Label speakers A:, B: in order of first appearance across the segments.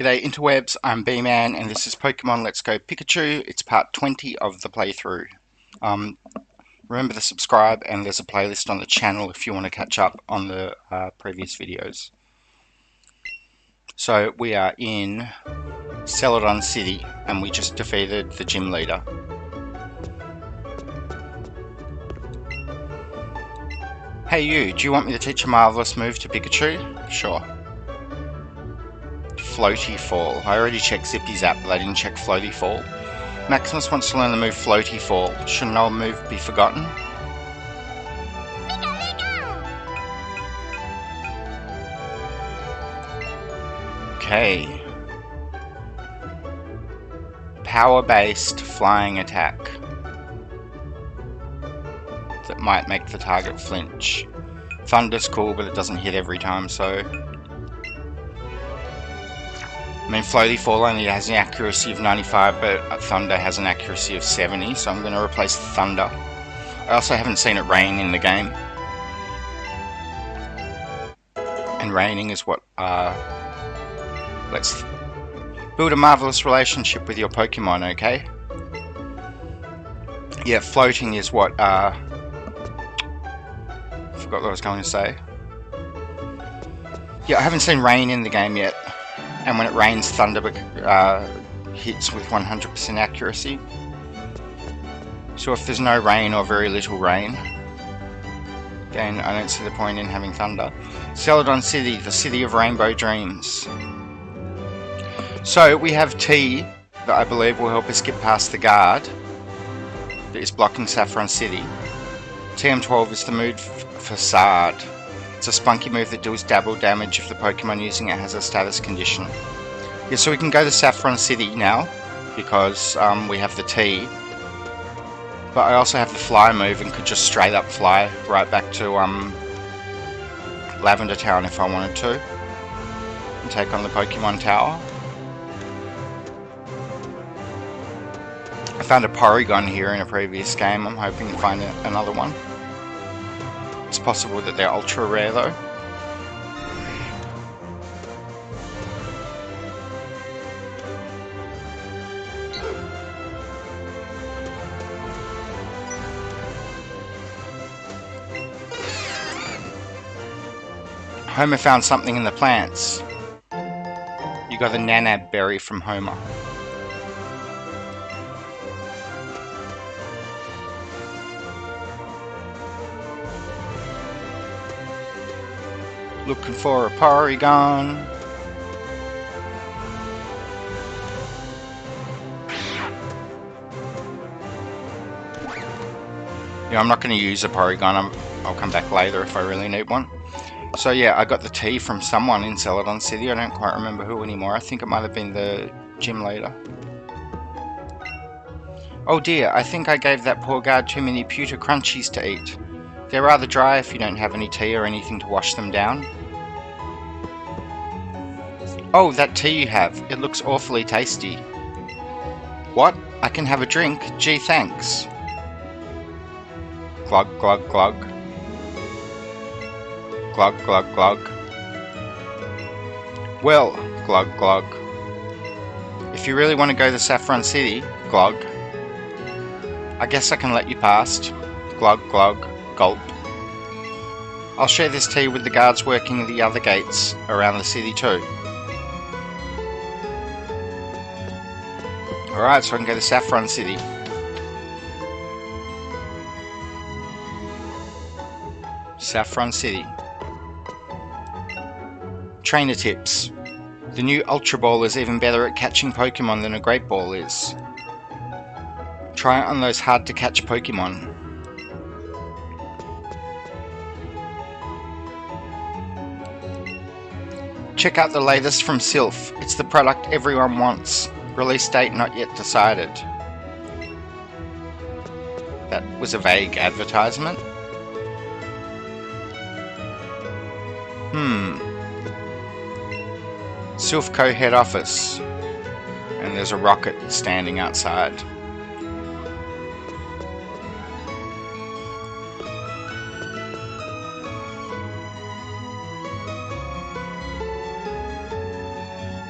A: G'day interwebs, I'm Bman and this is Pokemon Let's Go Pikachu. It's part 20 of the playthrough. Remember to subscribe, and there's a playlist on the channel if you want to catch up on the previous videos. So we are in Celadon City and we just defeated the gym leader. Hey you, do you want me to teach a marvelous move to Pikachu? Sure. Floaty Fall. I already checked Zippy's app, but I didn't check Floaty Fall. Maximus wants to learn the move Floaty Fall. Should no move be forgotten? Okay. Power-based flying attack that might make the target flinch. Thunder's cool, but it doesn't hit every time, so... I mean, Floaty Fall only has an accuracy of 95, but Thunder has an accuracy of 70, so I'm going to replace Thunder. I also haven't seen it rain in the game. And raining is what lets build a marvelous relationship with your Pokemon, okay? Yeah, floating is what I forgot what I was going to say. Yeah, I haven't seen rain in the game yet. And when it rains, Thunder hits with 100% accuracy. So if there's no rain or very little rain, then I don't see the point in having Thunder. Celadon City, the city of rainbow dreams. So we have T, that I believe will help us get past the guard that is blocking Saffron City. TM12 is the move Facade. It's a spunky move that deals double damage if the Pokemon using it has a status condition. Yeah, so we can go to Saffron City now, because we have the T. But I also have the Fly move and could just straight up fly right back to Lavender Town if I wanted to. And take on the Pokemon Tower. I found a Porygon here in a previous game. I'm hoping to find another one. It's possible that they're ultra rare though. Homer found something in the plants. You got a Nanab berry from Homer. Looking for a Porygon. Yeah, I'm not going to use a Porygon. I'll come back later if I really need one. So yeah, I got the T from someone in Celadon City. I don't quite remember who anymore. I think it might have been the gym leader. Oh dear, I think I gave that poor guard too many pewter crunchies to eat. They're rather dry if you don't have any tea or anything to wash them down. Oh, that tea you have. It looks awfully tasty. What? I can have a drink? Gee, thanks. Glug, glug, glug. Glug, glug, glug. Well, glug, glug. If you really want to go to Saffron City, glug. I guess I can let you past. Glug, glug. Gulp. I'll share this tea with the guards working at the other gates around the city too. Alright, so I can go to Saffron City. Saffron City. Trainer tips. The new Ultra Ball is even better at catching Pokemon than a Great Ball is. Try it on those hard to catch Pokemon. Check out the latest from Silph. It's the product everyone wants. Release date not yet decided. That was a vague advertisement. Silph Co head office. And there's a rocket standing outside.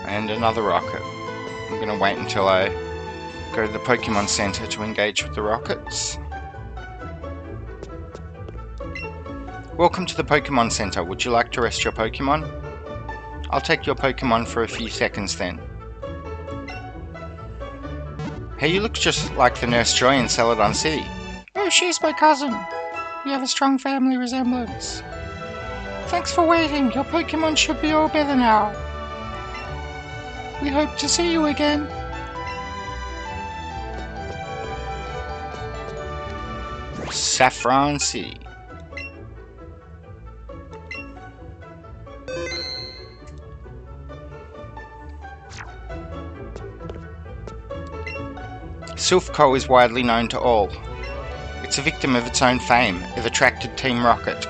A: And another rocket. I'm going to wait until I go to the Pokemon Center to engage with the rockets. Welcome to the Pokemon Center. Would you like to rest your Pokemon? I'll take your Pokemon for a few seconds then. Hey, you look just like the Nurse Joy in Celadon City. Oh, she's my cousin. We have a strong family resemblance. Thanks for waiting. Your Pokemon should be all better now. We hope to see you again. Saffron City. Silph Co is widely known to all. It's a victim of its own fame. It attracted Team Rocket.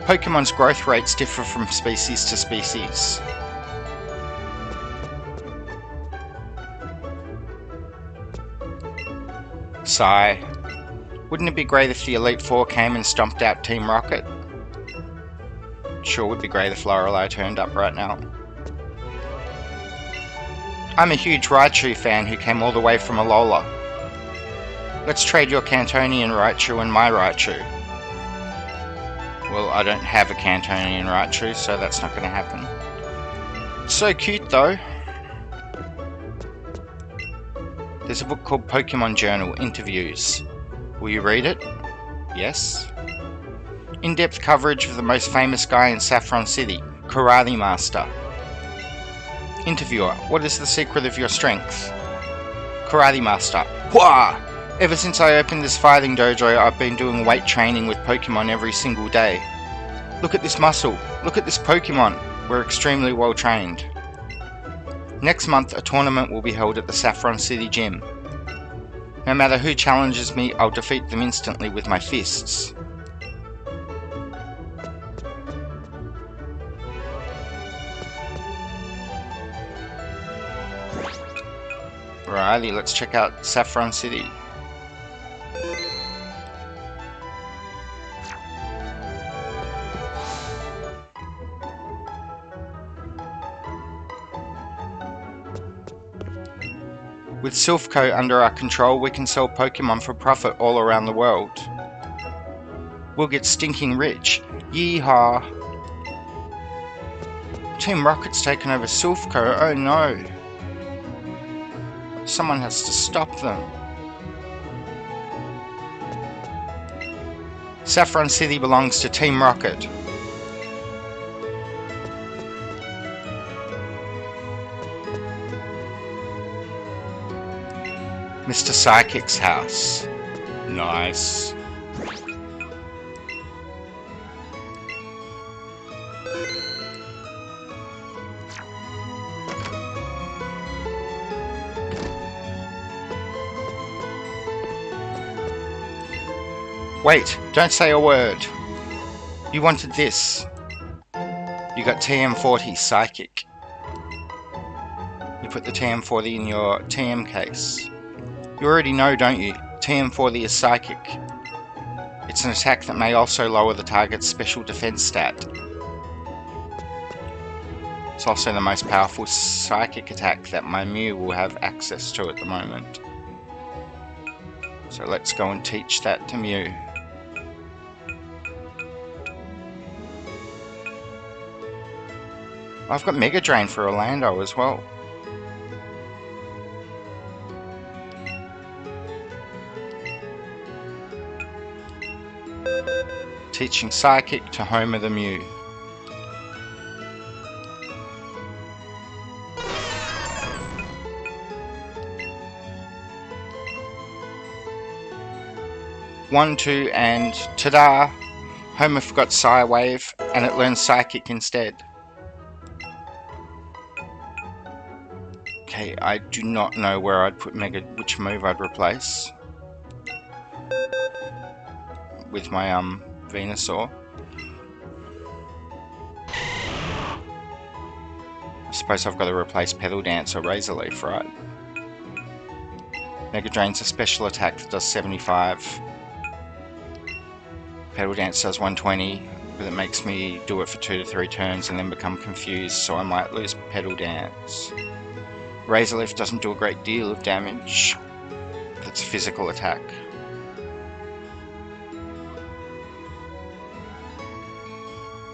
A: Pokemon's growth rates differ from species to species. Sigh. Wouldn't it be great if the Elite Four came and stomped out Team Rocket? Sure would be great if Lorelei turned up right now. I'm a huge Raichu fan who came all the way from Alola. Let's trade your Cantonian Raichu and my Raichu. Well, I don't have a Cantonian Raichu, so that's not going to happen. So cute though. There's a book called Pokemon Journal, Interviews. Will you read it? Yes. In-depth coverage of the most famous guy in Saffron City, Karate Master. Interviewer, what is the secret of your strength? Karate Master, Hwah! Ever since I opened this fighting dojo, I've been doing weight training with Pokemon every single day. Look at this muscle, look at this Pokemon. We're extremely well trained. Next month, a tournament will be held at the Saffron City gym. No matter who challenges me, I'll defeat them instantly with my fists. Alrighty, let's check out Saffron City. With Silph Co under our control, we can sell Pokemon for profit all around the world. We'll get stinking rich. Yeehaw! Team Rocket's taken over Silph Co. Oh no! Someone has to stop them. Saffron City belongs to Team Rocket. Mr. Psychic's house. Nice. Wait, don't say a word. You wanted this. You got TM40 Psychic. You put the TM40 in your TM case. You already know, don't you? TM40 is Psychic. It's an attack that may also lower the target's special defense stat. It's also the most powerful Psychic attack that my Mew will have access to at the moment. So let's go and teach that to Mew. I've got Mega Drain for Orlando as well. Teaching Psychic to Homer the Mew. One, two, and ta-da! Homer forgot Psy Wave, and it learned Psychic instead. Okay, I do not know where I'd put which move I'd replace with my Venusaur. I suppose I've got to replace Petal Dance or Razor Leaf, right? Mega Drain's a special attack that does 75. Pedal Dance does 120, but it makes me do it for 2 to 3 turns and then become confused, so I might lose Pedal Dance. Razor Leaf doesn't do a great deal of damage. That's a physical attack.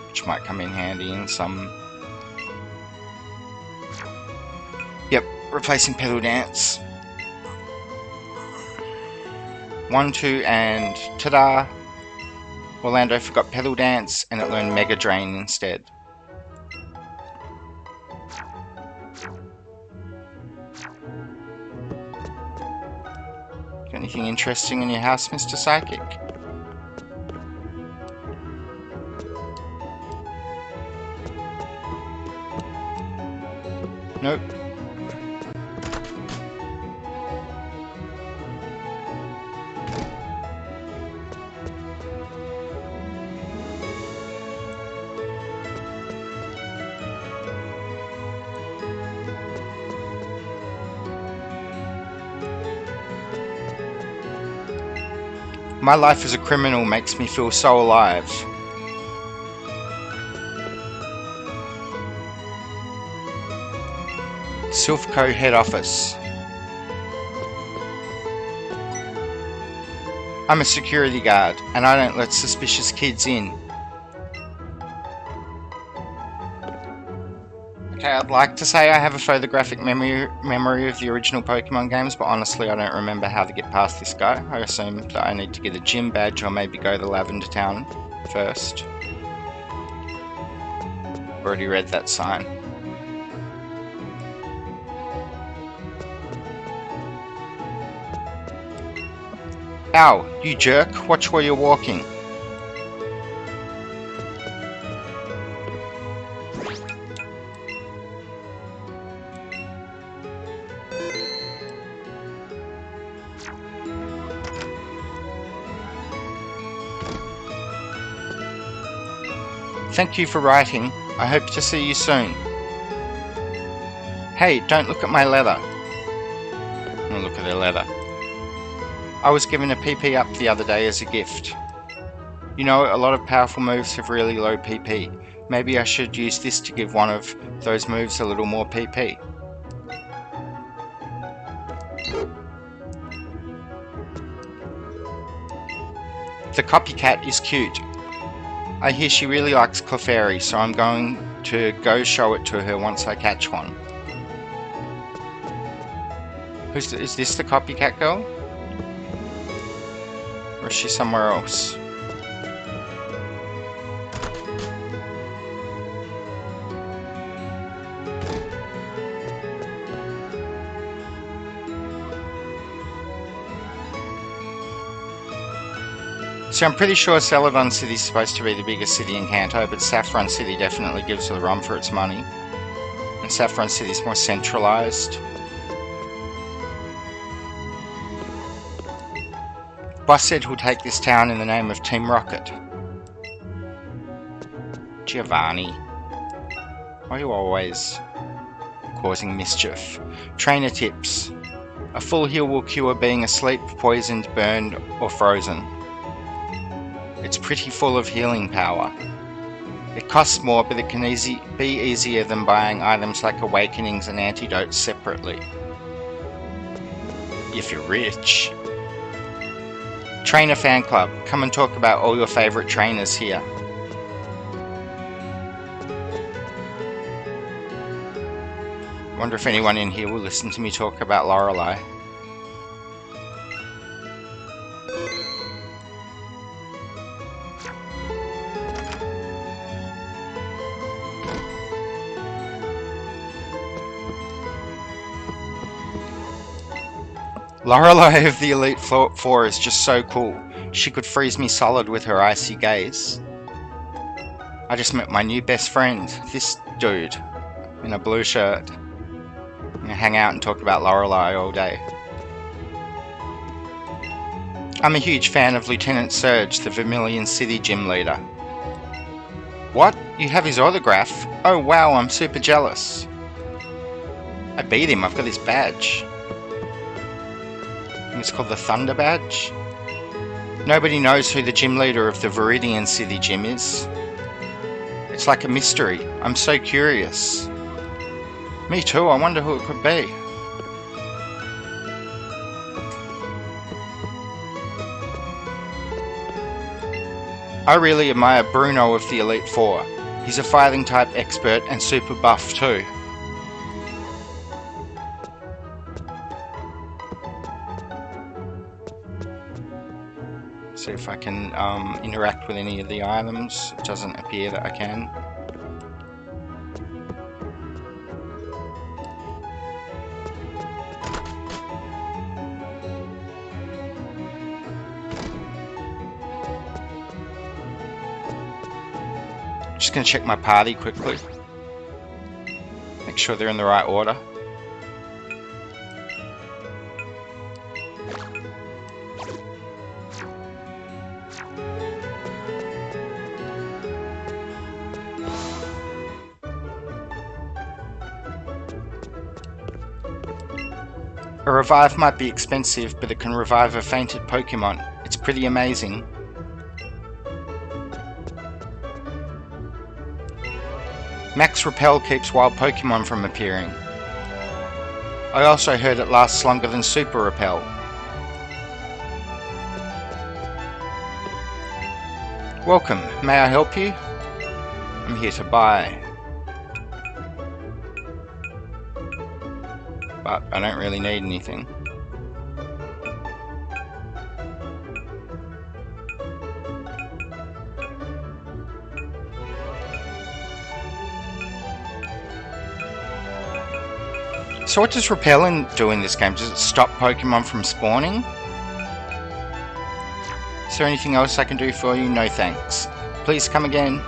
A: Which might come in handy in some... Yep, replacing Pedal Dance. 1, 2, and ta-da! Orlando forgot Pedal Dance and it learned Mega Drain instead. Got anything interesting in your house, Mr. Psychic? Nope. My life as a criminal makes me feel so alive. Silph Co head office. I'm a security guard and I don't let suspicious kids in. Okay, I'd like to say I have a photographic memory of the original Pokemon games, but honestly I don't remember how to get past this guy. I assume that I need to get a gym badge or maybe go to Lavender Town first. Already read that sign. Ow, you jerk, watch where you're walking. Thank you for writing. I hope to see you soon. Hey, don't look at my leather. I'm gonna look at the leather. I was given a PP up the other day as a gift. You know, a lot of powerful moves have really low PP. Maybe I should use this to give one of those moves a little more PP. The Copycat is cute. I hear she really likes Clefairy, so I'm going to go show it to her once I catch one. Is this the Copycat Girl? Or is she somewhere else? So I'm pretty sure Celadon City is supposed to be the biggest city in Kanto, but Saffron City definitely gives the run for its money. And Saffron City is more centralized. Boss said he'll take this town in the name of Team Rocket. Giovanni. Why are you always causing mischief? Trainer tips. A full heal will cure being asleep, poisoned, burned, or frozen. It's pretty full of healing power. It costs more, but it can be easier than buying items like awakenings and antidotes separately. If you're rich. Trainer Fan Club. Come and talk about all your favourite trainers here. Wonder if anyone in here will listen to me talk about Lorelei. Lorelei of the Elite Four is just so cool. She could freeze me solid with her icy gaze. I just met my new best friend, this dude, in a blue shirt. I'm gonna hang out and talk about Lorelei all day. I'm a huge fan of Lieutenant Surge, the Vermilion City gym leader. What? You have his autograph? Oh wow, I'm super jealous. I beat him, I've got his badge. It's called the Thunder Badge. Nobody knows who the gym leader of the Viridian City gym is. It's like a mystery. I'm so curious. Me too, I wonder who it could be. I really admire Bruno of the Elite Four. He's a fighting type expert and super buff too. See if I can interact with any of the items. It doesn't appear that I can. Just going to check my party quickly. Make sure they're in the right order. A revive might be expensive, but it can revive a fainted Pokemon. It's pretty amazing. Max Repel keeps wild Pokemon from appearing. I also heard it lasts longer than Super Repel. Welcome, may I help you? I'm here to buy. But I don't really need anything. So what does Repel do in this game? Does it stop Pokemon from spawning? Is there anything else I can do for you? No thanks. Please come again.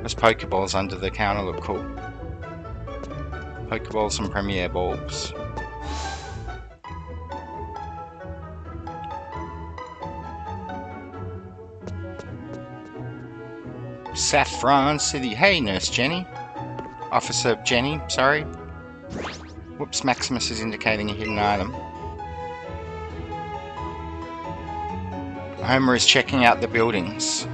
A: Those Pokeballs under the counter look cool. Pokeballs and Premier Bulbs. Saffron City. Hey, Nurse Jenny. Officer Jenny, sorry. Whoops, Maximus is indicating a hidden item. Homer is checking out the buildings.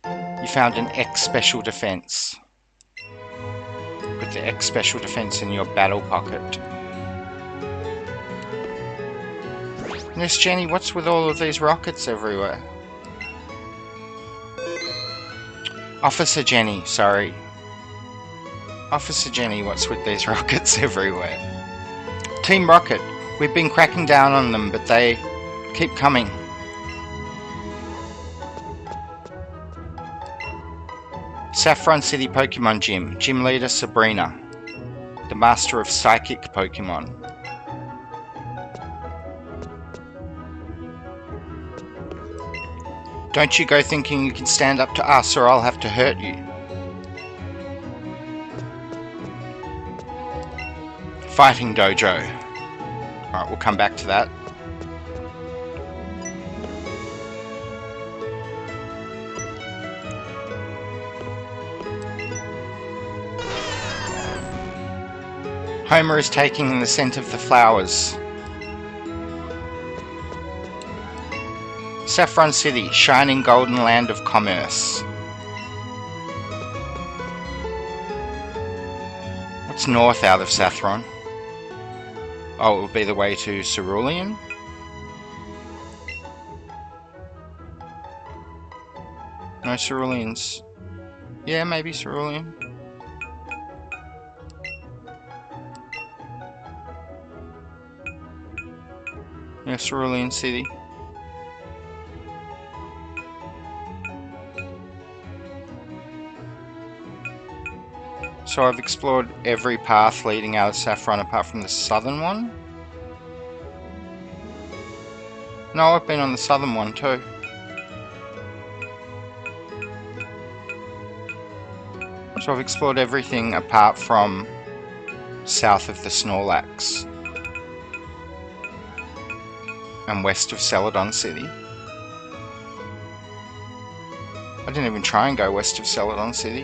A: You found an X Special Defense. Put the X Special Defense in your battle pocket. Nurse Jenny, what's with all of these rockets everywhere? Officer Jenny, sorry. Officer Jenny, what's with these rockets everywhere? Team Rocket, we've been cracking down on them, but they keep coming. Saffron City Pokemon Gym, Gym Leader Sabrina, the Master of Psychic Pokemon. Don't you go thinking you can stand up to us or I'll have to hurt you. Fighting Dojo. Alright, we'll come back to that. Homer is taking in the scent of the flowers. Saffron City, shining golden land of commerce. What's north out of Saffron? Oh, it would be the way to Cerulean? No Ceruleans. Yeah, maybe Cerulean. Yeah, Cerulean City. So I've explored every path leading out of Saffron apart from the southern one? No, I've been on the southern one too. So I've explored everything apart from south of the Snorlax and west of Celadon City. I didn't even try and go west of Celadon City.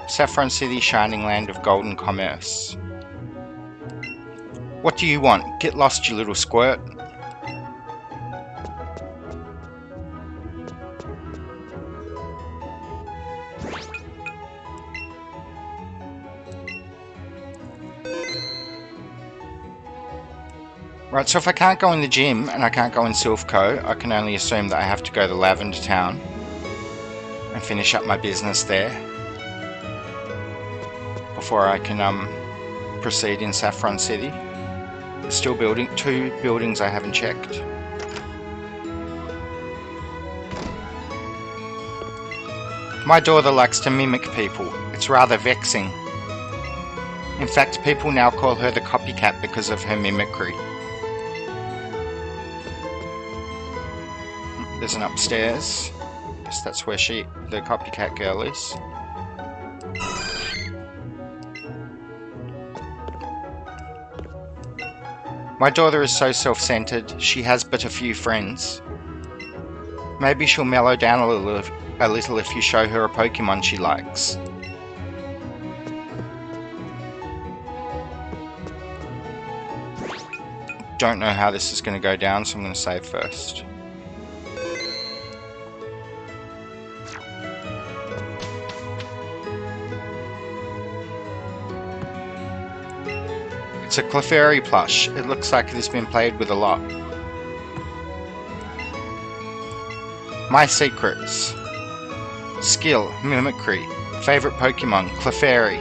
A: Saffron City, shining land of golden commerce. What do you want? Get lost, you little squirt. Right, so if I can't go in the gym and I can't go in Silph Co, I can only assume that I have to go to Lavender Town and finish up my business there before I can proceed in Saffron City. There's still two buildings I haven't checked. My daughter likes to mimic people. It's rather vexing. In fact, people now call her the Copycat because of her mimicry. There's an upstairs. I guess that's where the Copycat Girl is. My daughter is so self-centered, she has but a few friends. Maybe she'll mellow down a little if you show her a Pokemon she likes. Don't know how this is going to go down, so I'm going to save first. It's a Clefairy plush. It looks like it has been played with a lot. My secrets. Skill, mimicry. Favourite Pokemon, Clefairy.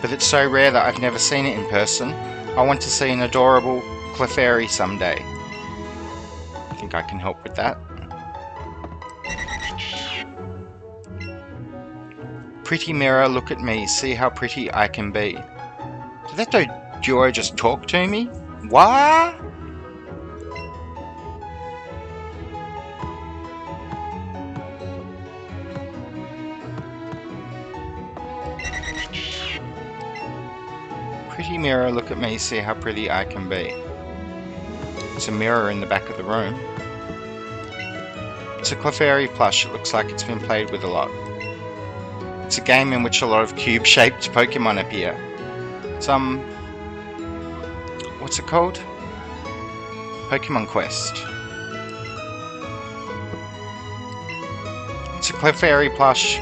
A: But it's so rare that I've never seen it in person. I want to see an adorable Clefairy someday. I think I can help with that. Pretty mirror, look at me. See how pretty I can be. Did that duo just talk to me? What? Pretty mirror, look at me, see how pretty I can be. There's a mirror in the back of the room. It's a Clefairy plush. It looks like it's been played with a lot. It's a game in which a lot of cube-shaped Pokemon appear. What's it called? Pokemon Quest. It's a Clefairy plush.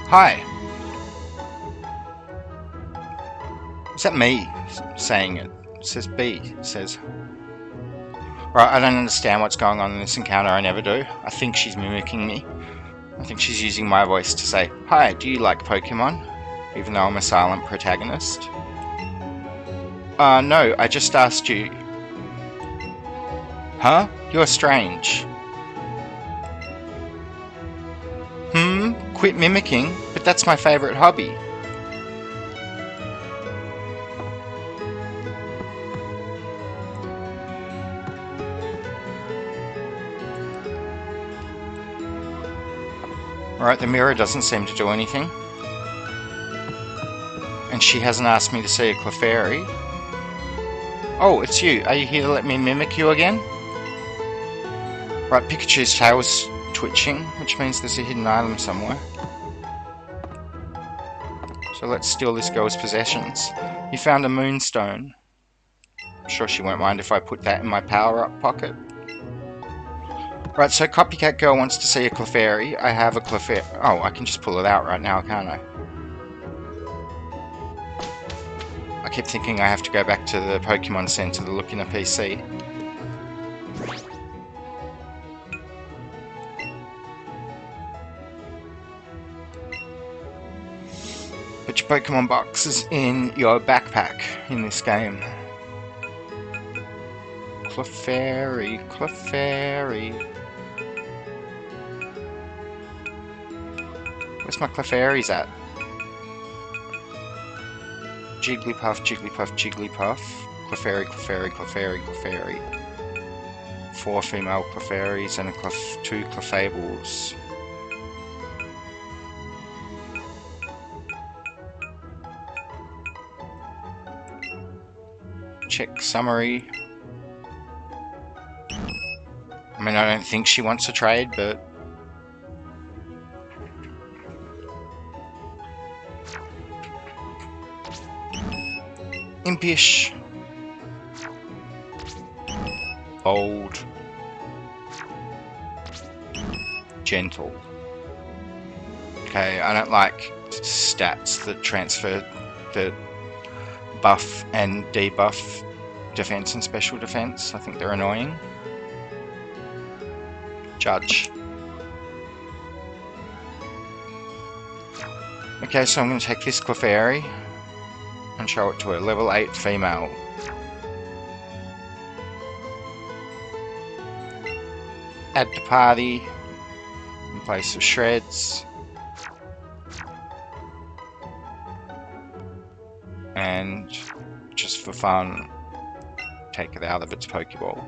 A: Hi. Is that me saying it? It says B. It says... Right, I don't understand what's going on in this encounter. I never do. I think she's mimicking me. I think she's using my voice to say, "Hi, do you like Pokemon?" Even though I'm a silent protagonist. No, I just asked you. Huh? You're strange. Quit mimicking? But that's my favourite hobby. Alright, the mirror doesn't seem to do anything. And she hasn't asked me to see a Clefairy. Oh, it's you. Are you here to let me mimic you again? Right, Pikachu's tail is twitching, which means there's a hidden item somewhere. So let's steal this girl's possessions. You found a moonstone. I'm sure she won't mind if I put that in my power-up pocket. Right, so Copycat Girl wants to see a Clefairy. I have a Clefairy. Oh, I can just pull it out right now, can't I? I keep thinking I have to go back to the Pokemon Center to look in a PC. Put your Pokemon boxes in your backpack in this game. Clefairy, Clefairy. Where's my Clefairies at? Jigglypuff, Jigglypuff, Jigglypuff. Clefairy, Clefairy, Clefairy, Clefairy. 4 female Clefairies and 2 Clefables. Check summary. I mean, I don't think she wants to trade, but... Impish. Bold. Gentle. Okay, I don't like stats that transfer the buff and debuff defense and special defense. I think they're annoying. Judge. Okay, so I'm going to take this Clefairy and show it to her. Level 8 female. Add to party in place of Shreds. And just for fun, take it out of its Pokeball.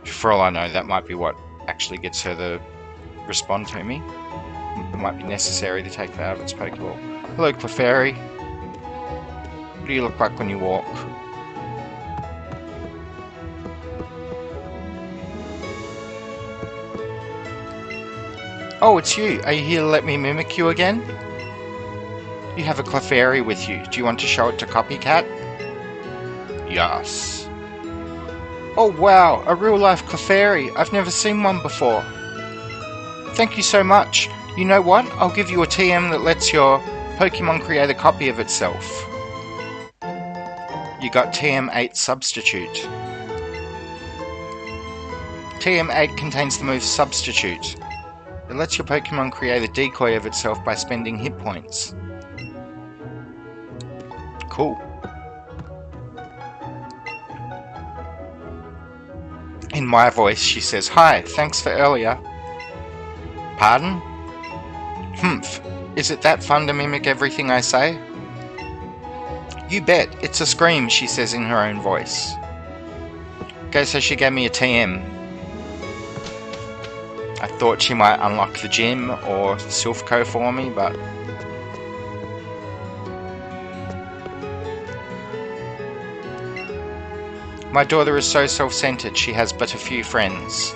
A: For all I know, that might be what actually gets her to respond to me. It might be necessary to take that out of its Pokeball. Hello, Clefairy. What do you look like when you walk? Oh, it's you. Are you here to let me mimic you again? You have a Clefairy with you. Do you want to show it to Copycat? Yes. Oh wow, a real-life Clefairy. I've never seen one before. Thank you so much. You know what? I'll give you a TM that lets your Pokemon create a copy of itself. You got TM8 Substitute. TM8 contains the move Substitute. It lets your Pokemon create a decoy of itself by spending hit points. Cool. In my voice, she says, "Hi, thanks for earlier." Pardon? Humph. Is it that fun to mimic everything I say? You bet. It's a scream, she says in her own voice. Okay, so she gave me a TM. I thought she might unlock the gym or Silph Co for me, but... My daughter is so self-centered, she has but a few friends.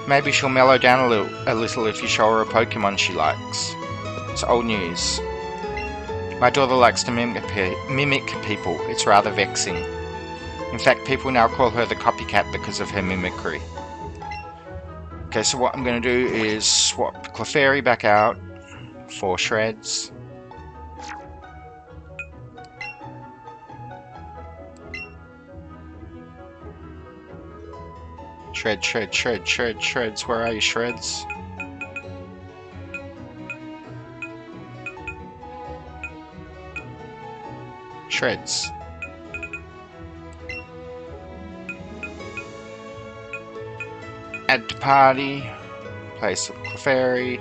A: Maybe she'll mellow down a little if you show her a Pokemon she likes. It's old news. My daughter likes to mimic people. It's rather vexing. In fact, people now call her the Copycat because of her mimicry. Okay, so what I'm going to do is swap Clefairy back out for Shreds. Shreds. Where are you, Shreds? Shreds. Add to party. Place of Clefairy.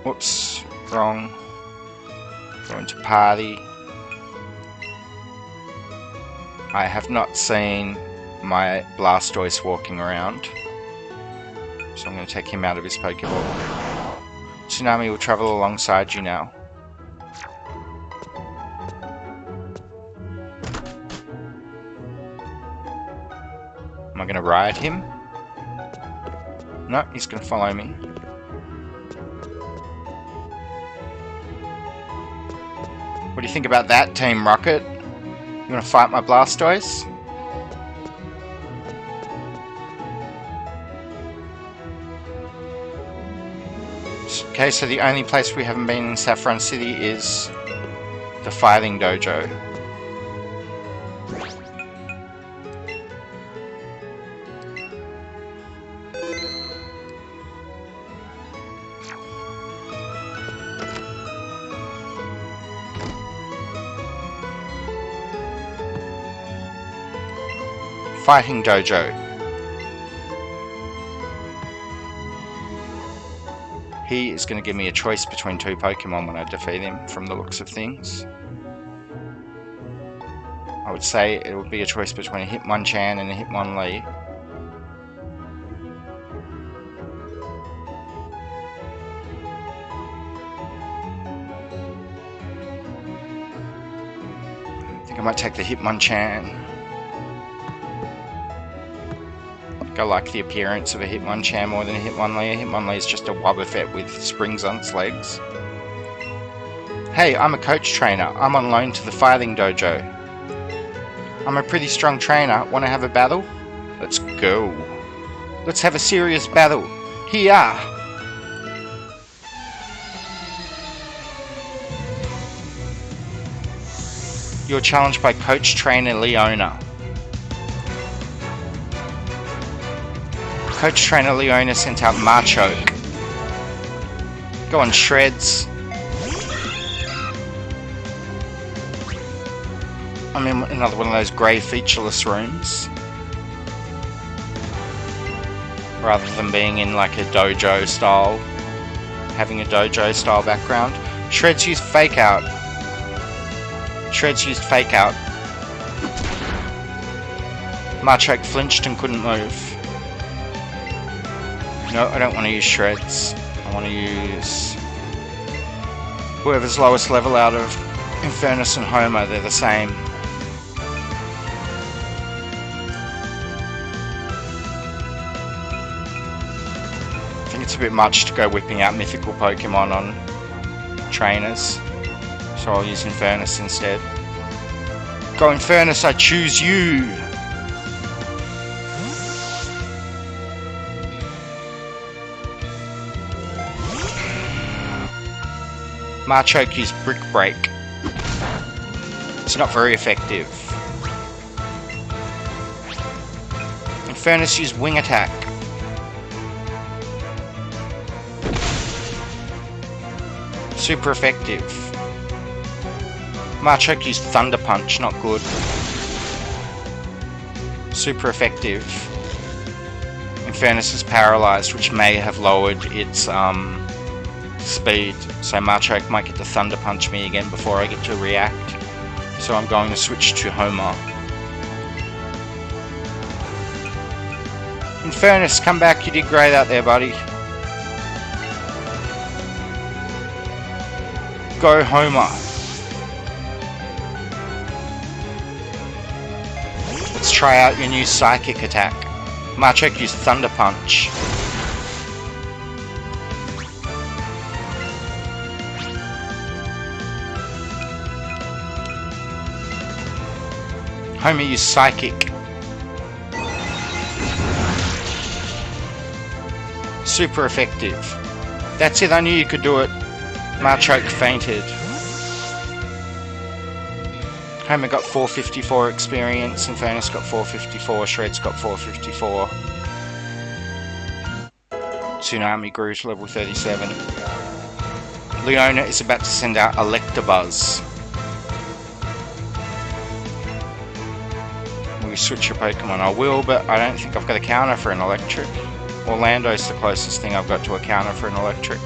A: Whoops, wrong. Go into party. I have not seen my Blastoise walking around, so I'm going to take him out of his Pokeball. Tsunami will travel alongside you now. Am I going to ride him? No, he's going to follow me. What do you think about that, Team Rocket? You want to fight my Blastoise? Okay, so the only place we haven't been in Saffron City is the Fighting Dojo. Fighting Dojo. He is going to give me a choice between two Pokemon when I defeat him, from the looks of things. I would say it would be a choice between a Hitmonchan and a Hitmonlee. might take the Hitmonchan. I like the appearance of a Hitmonchan more than a Hitmonlee. Hitmonlee is just a Wobbuffet with springs on its legs. Hey, I'm a coach trainer. I'm on loan to the Fighting Dojo. I'm a pretty strong trainer. Want to have a battle? Let's go. Let's have a serious battle. Here! You're challenged by coach trainer Leona. Coach trainer Leona sent out Machoke. Go on, Shreds. I'm in another one of those grey featureless rooms. Rather than being in like a dojo style, having a dojo style background. Shreds used Fake Out. Shreds used Fake Out. Machoke flinched and couldn't move. No, I don't want to use Shreds. I want to use whoever's lowest level out of Infernus and Homer. They're the same. I think it's a bit much to go whipping out mythical Pokemon on trainers, so I'll use Infernus instead. Go Infernus, I choose you! Machoke used Brick Break. It's not very effective. Infernus used Wing Attack. Super effective. Machoke used Thunder Punch, not good. Super effective. Infernus is paralysed, which may have lowered its speed, so Machoke might get to Thunder Punch me again before I get to react. So I'm going to switch to Homer. Infernus, come back, you did great out there, buddy. Go Homer. Let's try out your new Psychic attack. Machoke used Thunder Punch. Homer used Psychic. Super effective. That's it, I knew you could do it. Machoke fainted. Homer got 454 experience, Infernus got 454, Shreds got 454. Tsunami grew to level 37. Leona is about to send out Electabuzz. Switch your Pokemon. I will, but I don't think I've got a counter for an electric. Orlando's the closest thing I've got to a counter for an electric.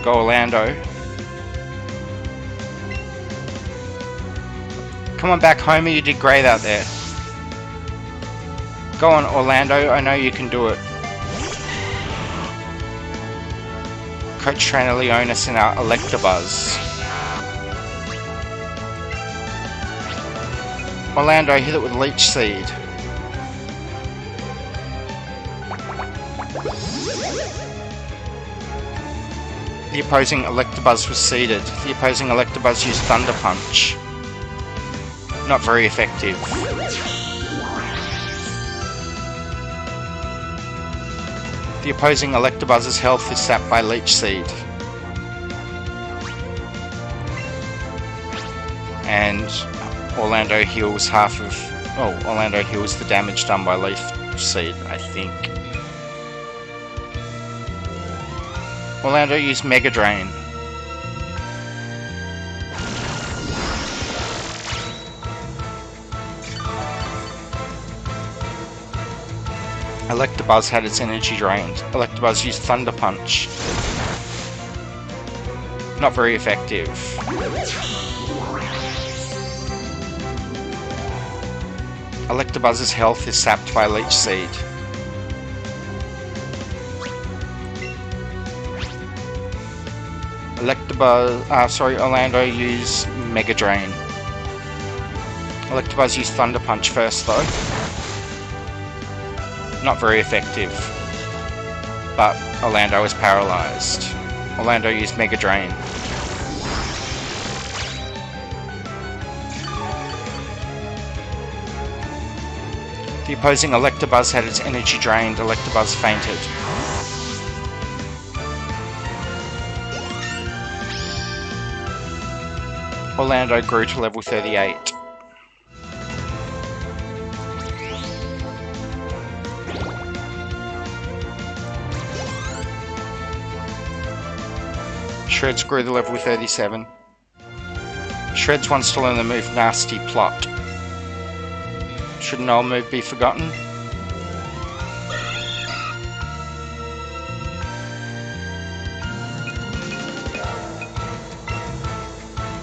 A: Go Orlando. Come on back, Homer, you did great out there. Go on Orlando, I know you can do it. Coach trainer Leona sent out Electabuzz. Orlando, hit it with Leech Seed. The opposing Electabuzz was seeded. The opposing Electabuzz used Thunder Punch. Not very effective. The opposing Electabuzz's health is sapped by Leech Seed. And Orlando heals half of... Oh, Orlando heals the damage done by Leaf Seed, I think. Orlando used Mega Drain. Electabuzz had its energy drained. Electabuzz used Thunder Punch. Not very effective. Electabuzz's health is sapped by Leech Seed. Orlando use Mega Drain. Electabuzz used Thunder Punch first though. Not very effective. But Orlando is paralysed. Orlando used Mega Drain. The opposing Electabuzz had its energy drained. Electabuzz fainted. Orlando grew to level 38. Shreds grew to level 37. Shreds wants to learn the move Nasty Plot. Should an old move be forgotten?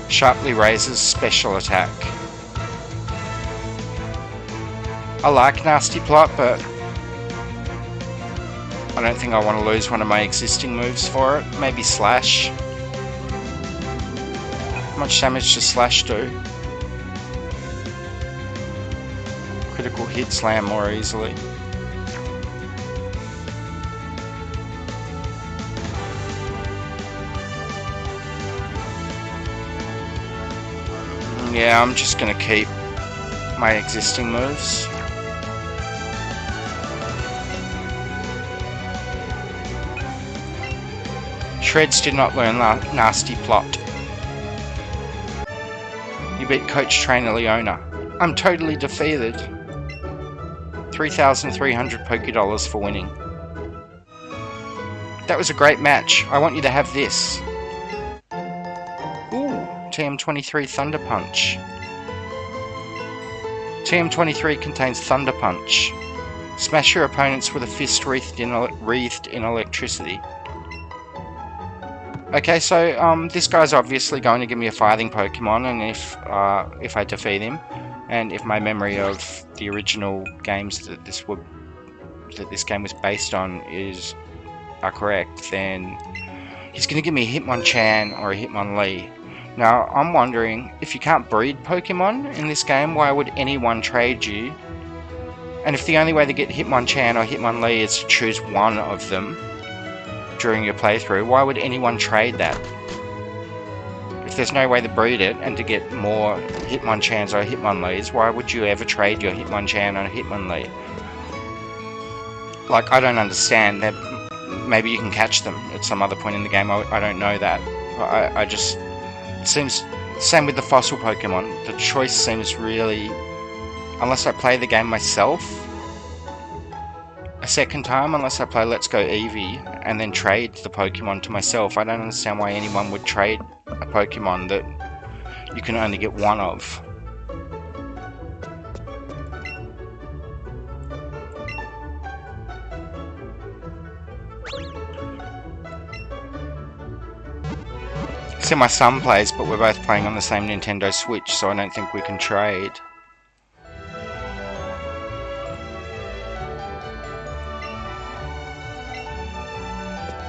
A: Sharply raises special attack. I like Nasty Plot, but I don't think I want to lose one of my existing moves for it. Maybe Slash. How much damage does Slash do? Critical hit slam more easily. Yeah, I'm just gonna keep my existing moves. Shreds did not learn Nasty Plot. You beat Coach Trainer Leona. I'm totally defeated. 3,300 Pokédollars for winning. That was a great match. I want you to have this. Ooh, TM23 Thunder Punch. TM23 contains Thunder Punch. Smash your opponents with a fist wreathed in electricity. Okay, so this guy's obviously going to give me a fighting Pokemon, and if I defeat him, and if my memory of the original games that this game was based on are correct, then he's going to give me a Hitmonchan or a Hitmonlee. Now, I'm wondering, if you can't breed Pokemon in this game, why would anyone trade you? And if the only way to get Hitmonchan or Hitmonlee is to choose one of them during your playthrough, why would anyone trade that? If there's no way to breed it and to get more Hitmonchans or Hitmonlees, why would you ever trade your Hitmonchan or Hitmonlee? Like, I don't understand that. Maybe you can catch them at some other point in the game. I don't know that. I just... It seems... Same with the fossil Pokemon. The choice seems really... Unless I play the game myself a second time, unless I play Let's Go Eevee and then trade the Pokemon to myself, I don't understand why anyone would trade a Pokemon that you can only get one of. See, my son plays, but we're both playing on the same Nintendo Switch, so I don't think we can trade.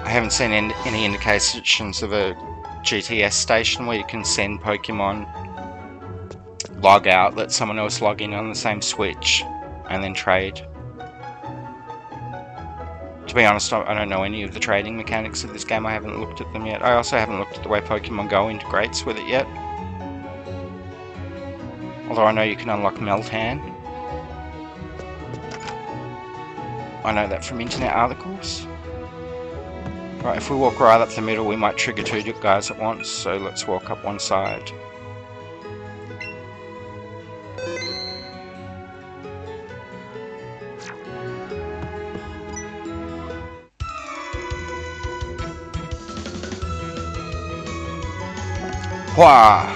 A: I haven't seen any indications of a GTS station where you can send Pokemon, log out, let someone else log in on the same Switch, and then trade. To be honest, I don't know any of the trading mechanics of this game. I haven't looked at them yet. I also haven't looked at the way Pokemon Go integrates with it yet. Although I know you can unlock Meltan. I know that from internet articles. Right, if we walk right up the middle, we might trigger two guys at once, so let's walk up one side. Wah!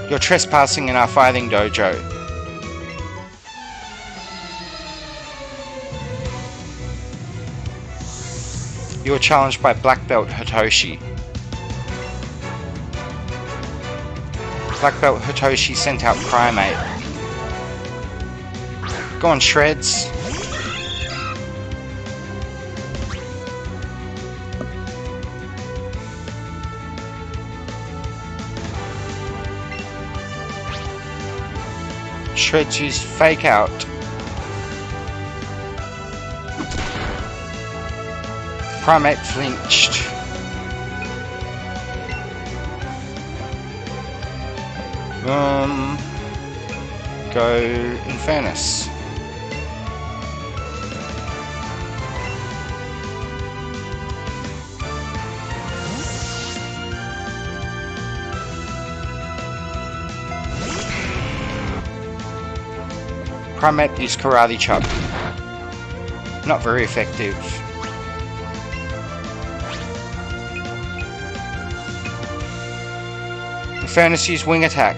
A: You're trespassing in our Fighting Dojo. You were challenged by Black Belt Hitoshi. Black Belt Hitoshi sent out Cryomate. Go on, Shreds. Shreds used Fake Out. Primate flinched. Go Infernus. Primate used Karate Chop. Not very effective. Infernus used Wing Attack.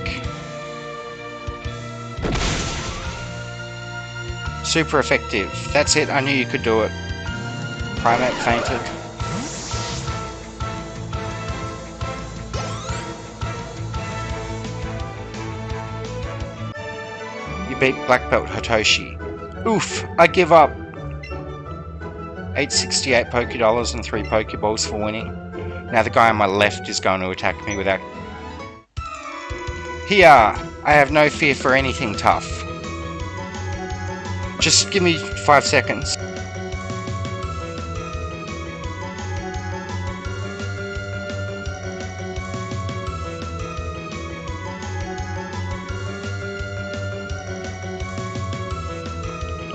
A: Super effective. That's it, I knew you could do it. Primate fainted. You beat Black Belt Hitoshi. Oof, I give up. 868 Pokédollars and 3 Pokeballs for winning. Now the guy on my left is going to attack me without... Here, I have no fear for anything tough. Just give me 5 seconds.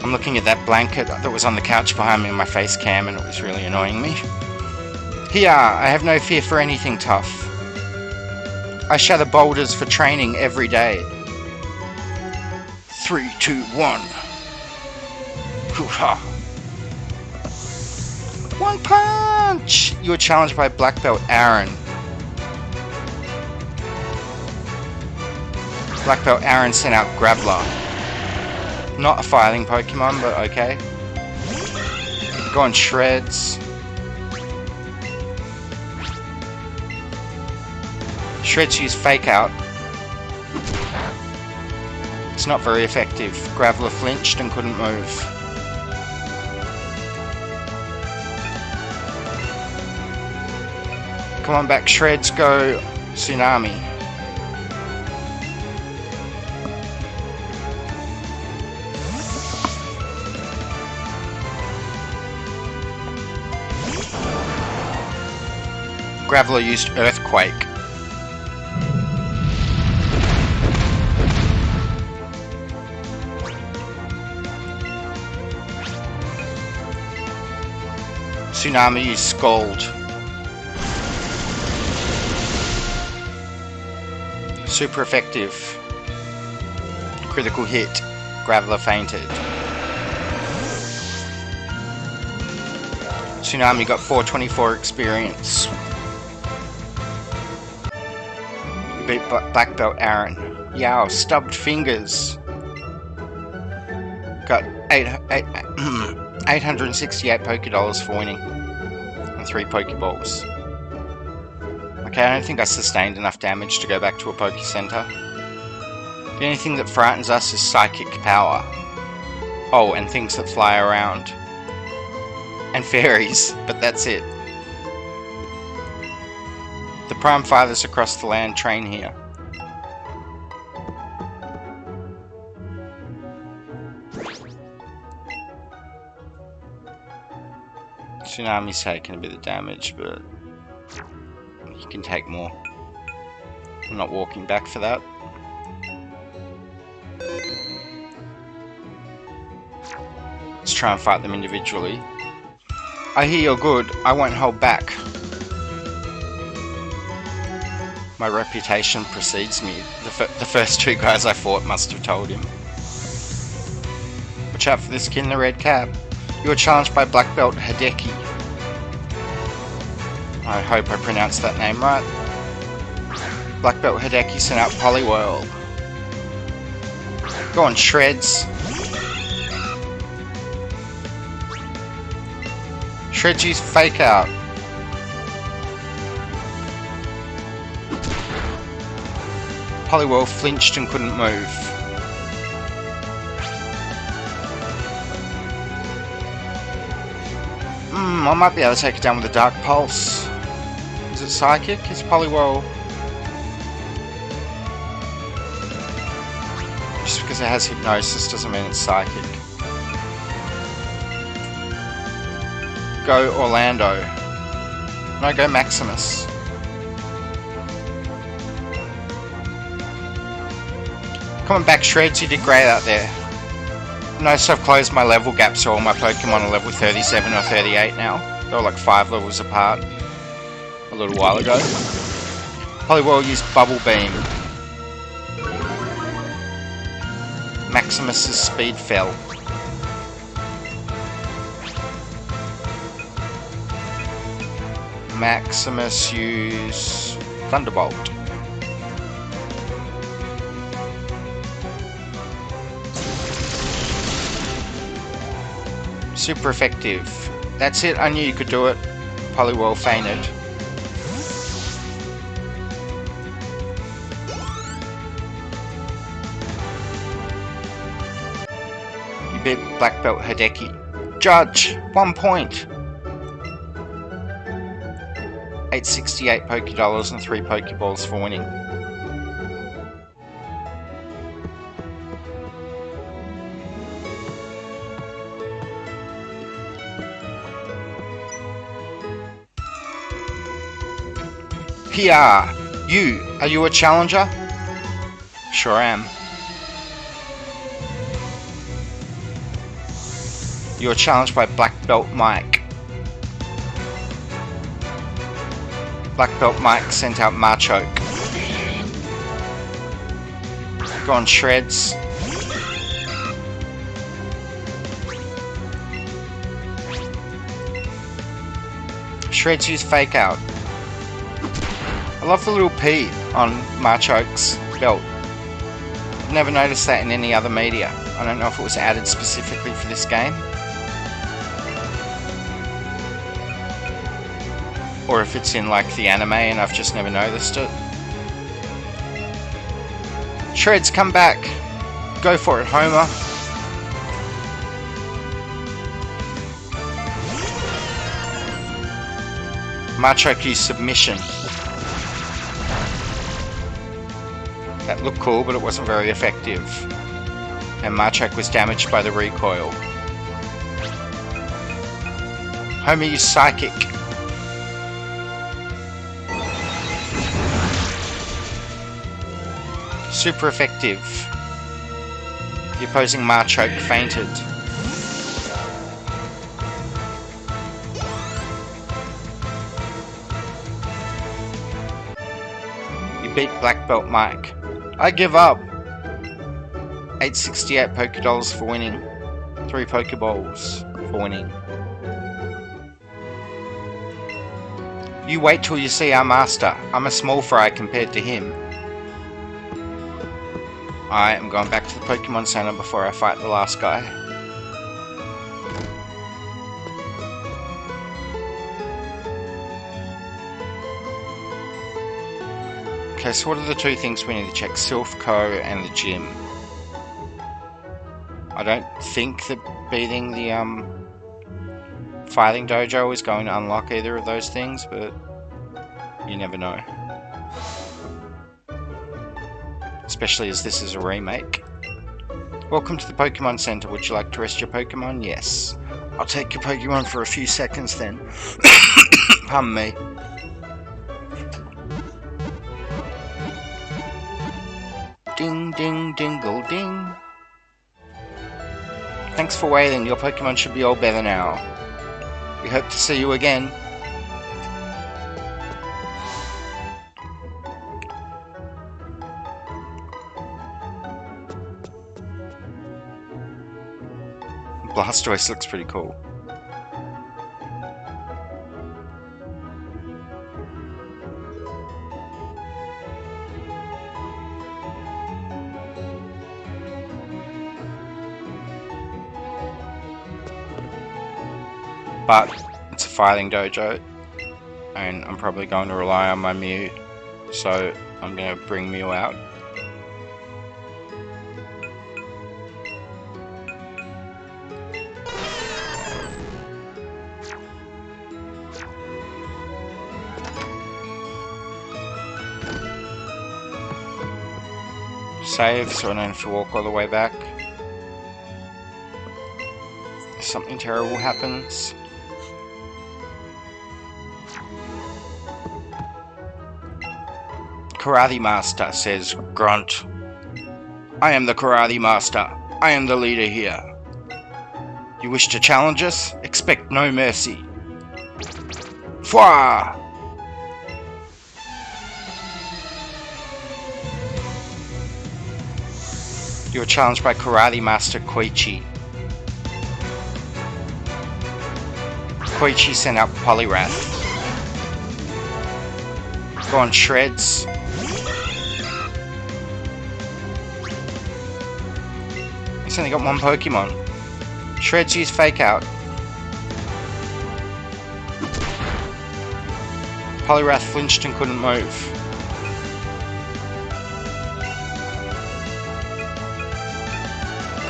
A: I'm looking at that blanket that was on the couch behind me in my face cam and it was really annoying me. Here, I have no fear for anything tough. I shatter boulders for training every day. 3, 2, 1. Hoo-ha. One punch! You were challenged by Black Belt Aaron. Black Belt Aaron sent out Graveler. Not a fighting Pokemon, but okay. Go on Shreds. Shreds use Fake Out. It's not very effective. Graveler flinched and couldn't move. Come on back, Shreds, go Tsunami. Graveler used Earthquake. Tsunami used Scald. Super effective. Critical hit. Graveler fainted. Tsunami got 424 experience. You beat Black Belt Aaron. Yow, stubbed fingers. Got 868 Pokédollars for winning. And 3 Pokeballs. Okay, I don't think I sustained enough damage to go back to a Poke Center. The only thing that frightens us is psychic power. Oh, and things that fly around. And fairies, but that's it. The Prime Fathers across the land train here. Tsunami's taking a bit of damage, but he can take more. I'm not walking back for that. Let's try and fight them individually. I hear you're good. I won't hold back. My reputation precedes me. The first 2 guys I fought must have told him. Watch out for this kid in the red cap. You were challenged by Black Belt Hideki. I hope I pronounced that name right. Black Belt Hideki sent out Poliwhirl. Go on, Shreds. Shreds use Fake Out. Poliwhirl flinched and couldn't move. I might be able to take it down with a Dark Pulse. Is it Psychic? Is Poliwhirl... Just because it has hypnosis doesn't mean it's psychic. Go Orlando. No, go Maximus. Coming back, Shreds, you did great out there. Notice I've closed my level gap, so all my Pokemon are level 37 or 38 now. They were like 5 levels apart a little while ago. Poliwhirl used Bubble Beam. Maximus's speed fell. Maximus used Thunderbolt. Super effective. That's it, I knew you could do it. Poliwhirl fainted. You beat Black Belt Hideki. Judge! 1 point! 868 Pokédollars and 3 Pokeballs for winning. PR, are you a challenger? Sure am. You are challenged by Black Belt Mike. Black Belt Mike sent out Machoke. Go on, Shreds. Shreds use Fake Out. I love the little P on Machoke's belt. I've never noticed that in any other media. I don't know if it was added specifically for this game, or if it's in like the anime and I've just never noticed it. Shreds, come back. Go for it, Homer. Machoke used Submission. That looked cool, but it wasn't very effective. And Machoke was damaged by the recoil. Homer used Psychic. Super effective. The opposing Machoke fainted. You beat Black Belt Mike. I give up. 868 Pokédollars for winning. 3 Pokeballs for winning. You wait till you see our master. I'm a small fry compared to him. I am going back to the Pokemon Center before I fight the last guy. Okay, so what are the 2 things we need to check? Silph Co and the gym. I don't think that beating the Fighting Dojo is going to unlock either of those things, but you never know. Especially as this is a remake. Welcome to the Pokemon Center. Would you like to rest your Pokemon? Yes. I'll take your Pokemon for a few seconds then. Pardon me. Ding ding dingle ding. Thanks for waiting. Your Pokemon should be all better now. We hope to see you again. Blastoise looks pretty cool. But it's a Fighting Dojo, and I'm probably going to rely on my Mew, so I'm going to bring Mew out. Save, so I don't have to walk all the way back. If something terrible happens. Karate Master says, Grunt. I am the Karate Master. I am the leader here. You wish to challenge us? Expect no mercy. Fwah! You are challenged by Karate Master Koichi. Koichi sent out Poliwrath. Go on, Shreds. He's only got one Pokemon. Shreds use Fake Out. Poliwrath flinched and couldn't move.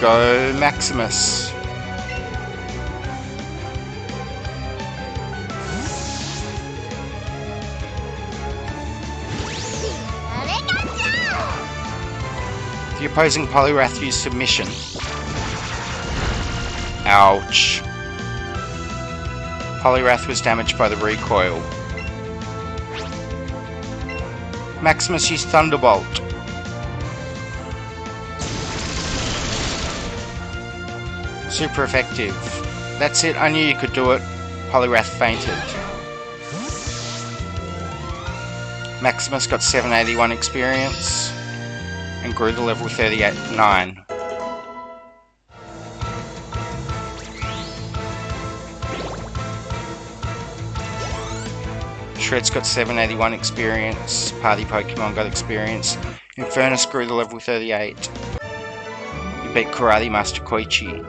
A: Go Maximus. The opposing Poliwrath used Submission. Ouch. Poliwrath was damaged by the recoil. Maximus used Thunderbolt. Super effective. That's it, I knew you could do it. Poliwrath fainted. Maximus got 781 experience and grew to level 39. Shred's got 781 experience, Party Pokemon got experience, Infernus grew to level 38. You beat Karate Master Koichi.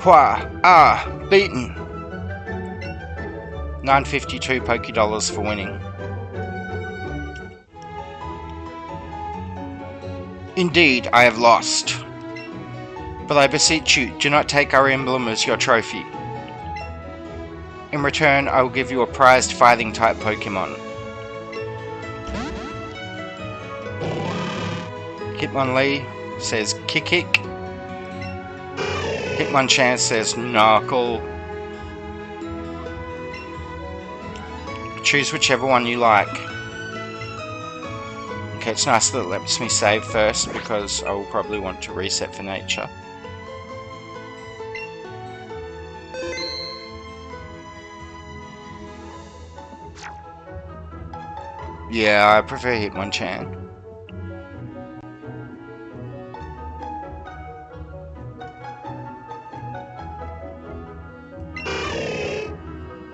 A: Hwah! Ah! Beaten! 952 Pokédollars for winning. Indeed, I have lost. But I beseech you, do not take our emblem as your trophy. In return, I will give you a prized fighting type Pokemon. Hitmonlee says Kick. Hitmonchan says Knuckle. Choose whichever one you like. Okay, it's nice that it lets me save first because I will probably want to reset for nature. Yeah, I prefer Hitmonchan.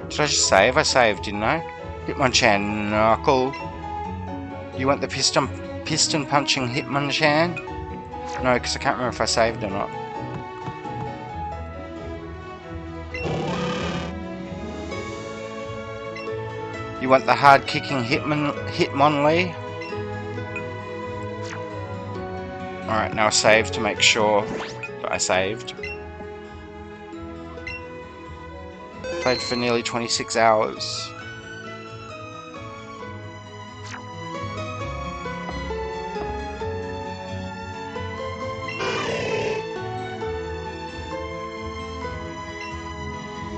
A: Did I just save? I saved, didn't I? Hitmonchan Knuckle. You want the piston punching Hitmonchan? No, because I can't remember if I saved or not. You want the hard kicking Hitmonlee? Alright, now save to make sure that I saved. Played for nearly 26 hours.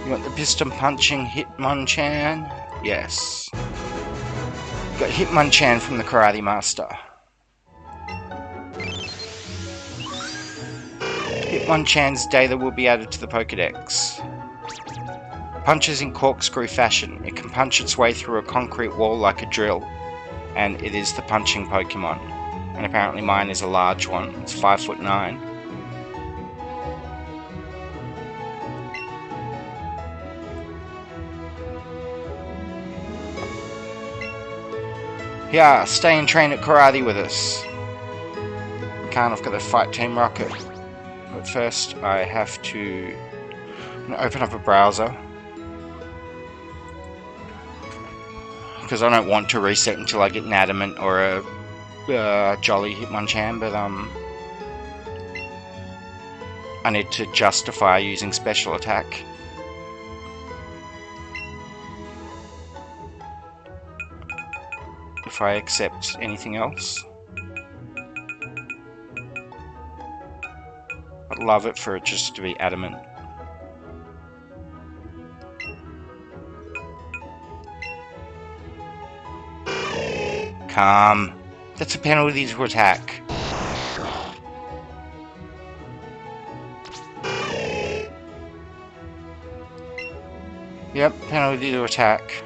A: You want the piston punching Hitmonchan? Yes. Got Hitmonchan from the Karate Master. Hitmonchan's data will be added to the Pokédex. Punches in corkscrew fashion. It can punch its way through a concrete wall like a drill, and it is the punching Pokemon. And apparently mine is a large one. It's 5'9". Yeah, stay and train at karate with us. Can't, I've got to fight Team Rocket. But first I have to open up a browser. Because I don't want to reset until I get an Adamant or a Jolly Hitmonchan, but I need to justify using special attack. If I accept anything else. love it for it just to be adamant. Calm. That's a penalty to attack. Yep, penalty to attack.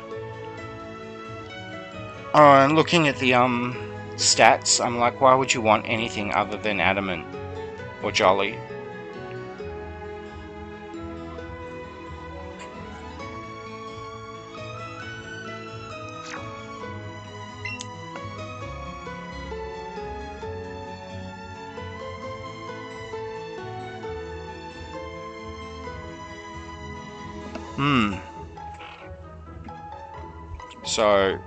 A: Oh, and looking at the stats, I'm like, why would you want anything other than adamant or jolly? So,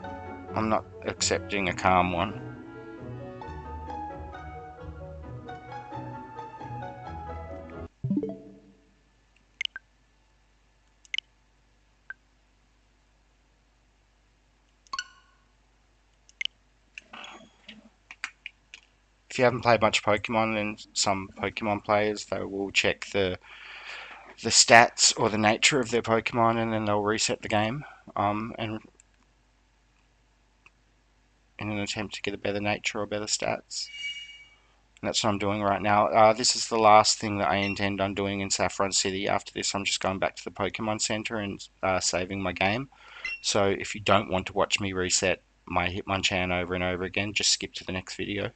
A: I'm not accepting a calm one. If you haven't played much Pokemon, then some Pokemon players, they will check the stats or the nature of their Pokemon, and then they'll reset the game, and in an attempt to get a better nature or better stats. And that's what I'm doing right now. This is the last thing that I intend on doing in Saffron City. After this, I'm just going back to the Pokemon Center and saving my game. So if you don't want to watch me reset my Hitmonchan over and over again, just skip to the next video.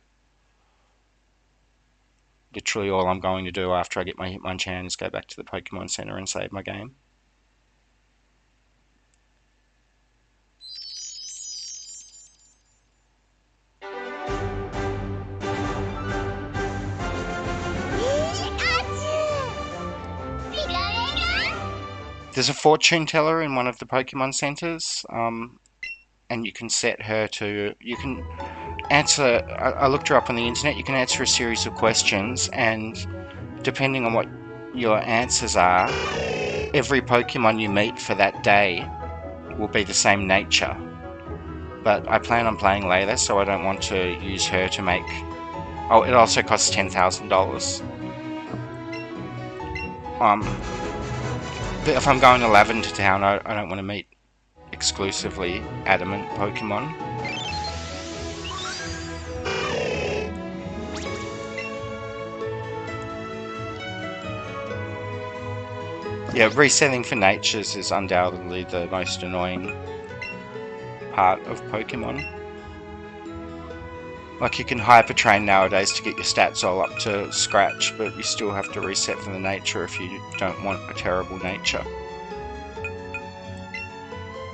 A: Literally all I'm going to do after I get my Hitmonchan is go back to the Pokemon Center and save my game. There's a fortune teller in one of the Pokemon Centers, and you can set her to, you can answer, I looked her up on the internet, you can answer a series of questions, and depending on what your answers are, every Pokemon you meet for that day will be the same nature. But I plan on playing later, so I don't want to use her to make... Oh, it also costs $10,000. But if I'm going to Lavender Town, I don't want to meet exclusively adamant Pokemon. Yeah, resetting for natures is undoubtedly the most annoying part of Pokemon. Like, you can hyper train nowadays to get your stats all up to scratch, but you still have to reset for the nature if you don't want a terrible nature.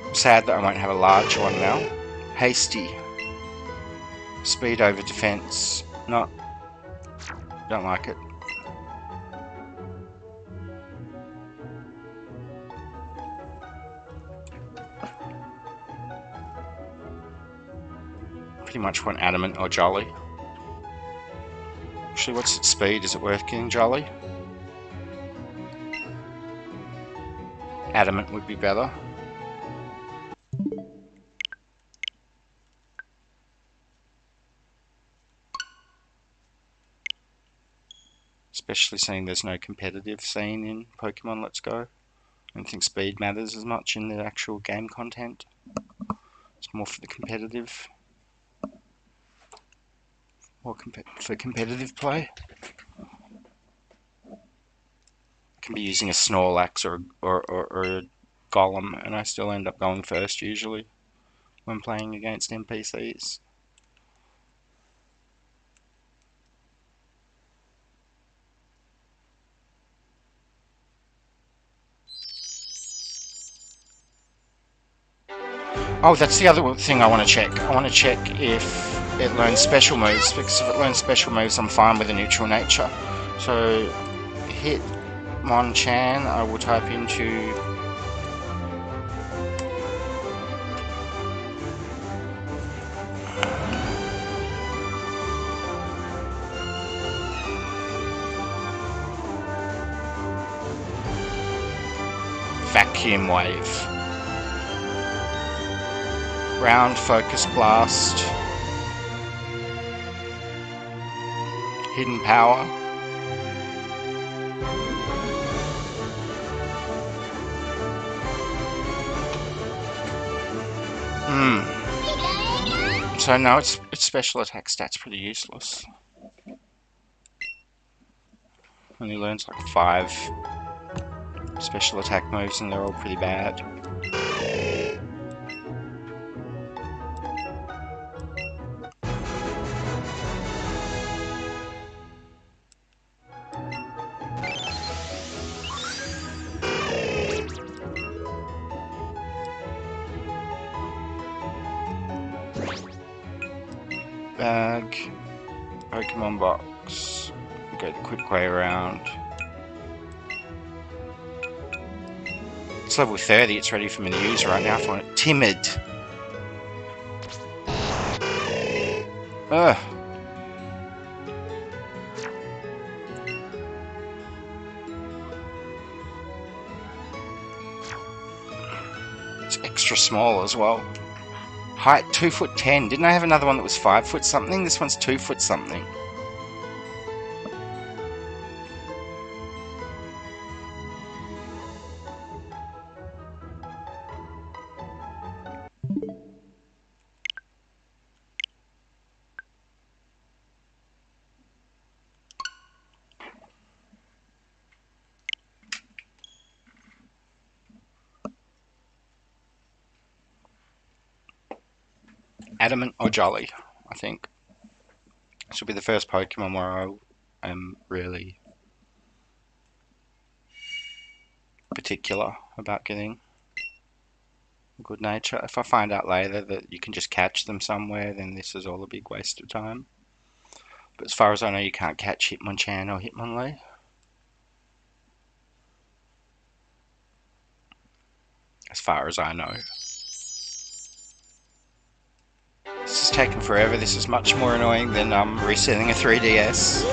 A: I'm sad that I won't have a large one now. Hasty. Speed over defense. No. Don't like it. Pretty much want adamant or jolly. Actually, what's its speed? Is it worth getting jolly? Adamant would be better. Especially seeing there's no competitive scene in Pokemon Let's Go. I don't think speed matters as much in the actual game content. It's more for the competitive. Or for competitive play. I can be using a Snorlax or a Golem, and I still end up going first usually when playing against NPCs. Oh, that's the other thing I want to check. I want to check if it learns special moves, because if it learns special moves, I'm fine with a neutral nature. So, Hitmonchan, I will type into Vacuum Wave. Ground Focus Blast. Hidden Power. So no, its special attack stat's pretty useless. Only learns like 5 special attack moves and they're all pretty bad. Bag, Pokemon box, go the quick way around. It's level 30, it's ready for me to use right now if I want it. Timid. Ugh. It's extra small as well. Height 2'10". Didn't I have another one that was 5 foot something? This one's 2 foot something. Adamant or Jolly, I think. This will be the first Pokemon where I am really particular about getting good nature. If I find out later that you can just catch them somewhere, then this is all a big waste of time. But as far as I know, you can't catch Hitmonchan or Hitmonlee. As far as I know. This is taking forever. This is much more annoying than resetting a 3DS.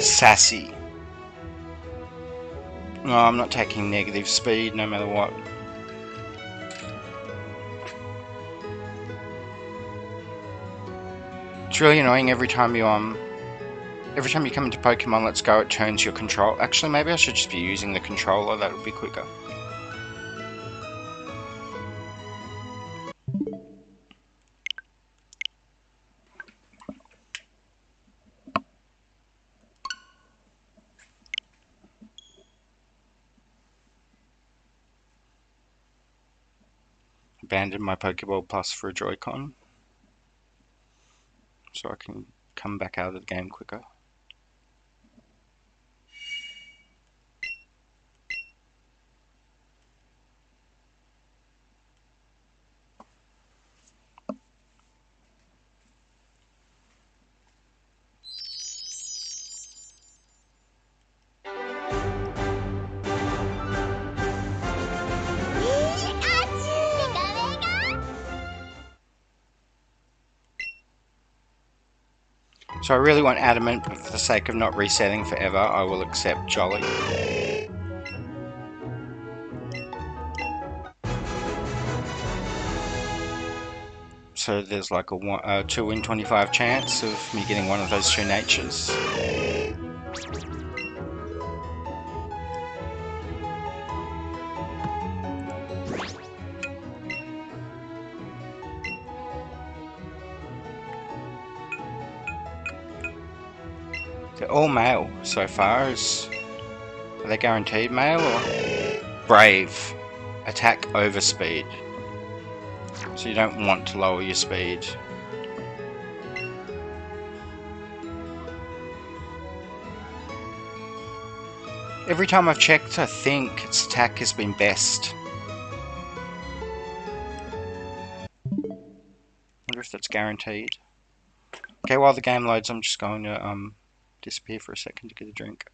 A: Sassy. No, I'm not taking negative speed no matter what. It's really annoying every time you come into Pokemon Let's Go, it turns your control. Actually, maybe I should just be using the controller, that would be quicker. Abandoned my Pokeball Plus for a Joy-Con, so I can come back out of the game quicker. So I really want Adamant, but for the sake of not resetting forever, I will accept Jolly. So there's like a 2 in 25 chance of me getting one of those 2 natures. They're all male so far. Are they guaranteed male or? Brave. Attack over speed. So you don't want to lower your speed. Every time I've checked, I think its attack has been best. Wonder if that's guaranteed. Okay, while the game loads, I'm just going to disappear for a second to get a drink.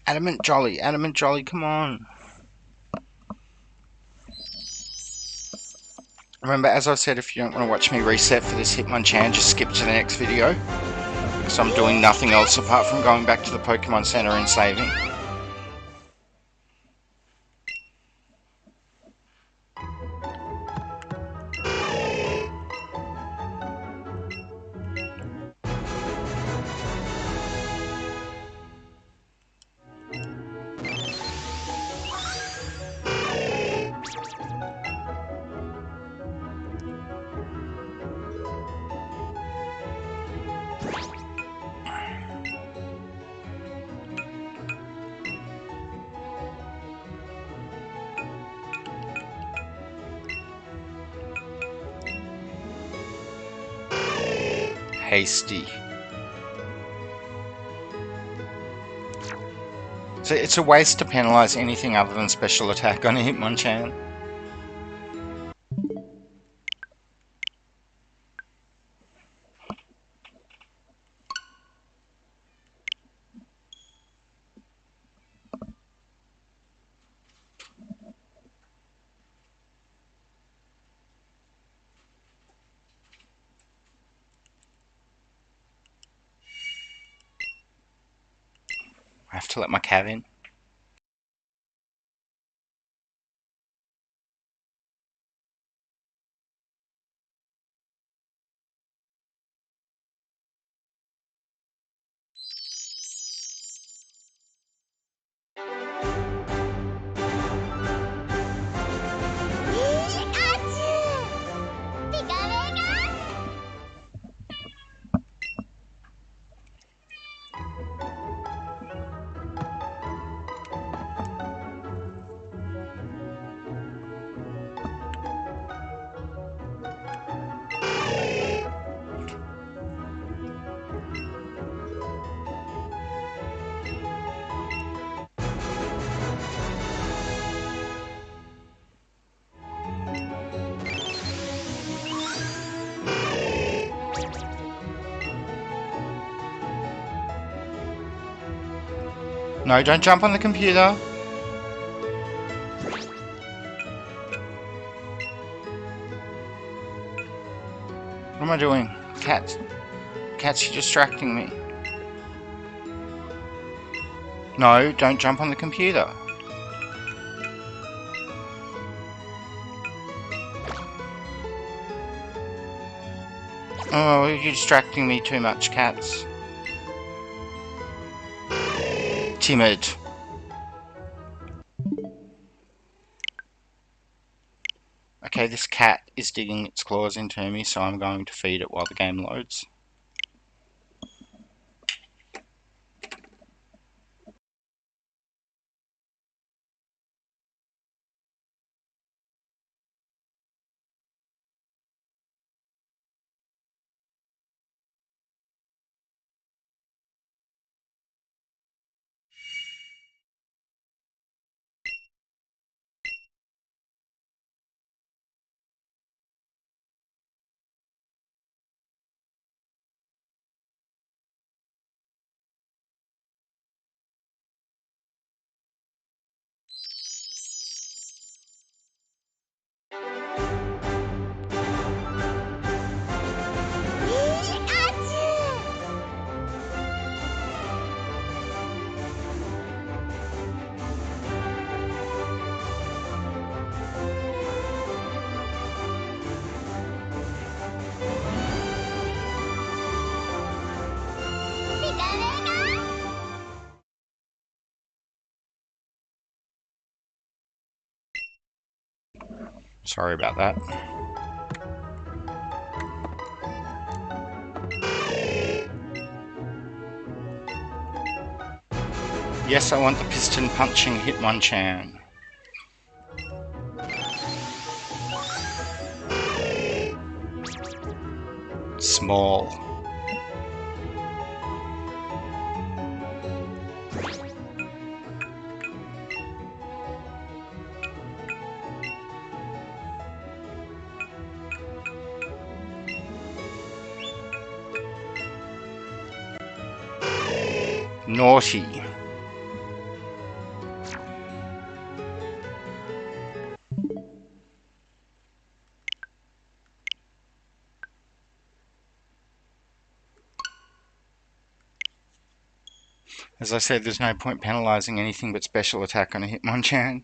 A: Adamant Jolly, come on. Remember, as I said, if you don't want to watch me reset for this Hitmonchan, just skip to the next video. Because I'm doing nothing else apart from going back to the Pokemon Center and saving. Hasty. So it's a waste to penalise anything other than special attack on a Hitmonchan. I have to let my cat in. No, don't jump on the computer. What am I doing? Cat. Cat's distracting me. No, don't jump on the computer. Oh, you're distracting me too much, cats. Timid. Okay, this cat is digging its claws into me, so I'm going to feed it while the game loads. Sorry about that. Yes, I want the piston punching Hitmonchan. Small. Naughty. As I said, there's no point penalising anything but special attack on a Hitmonchan.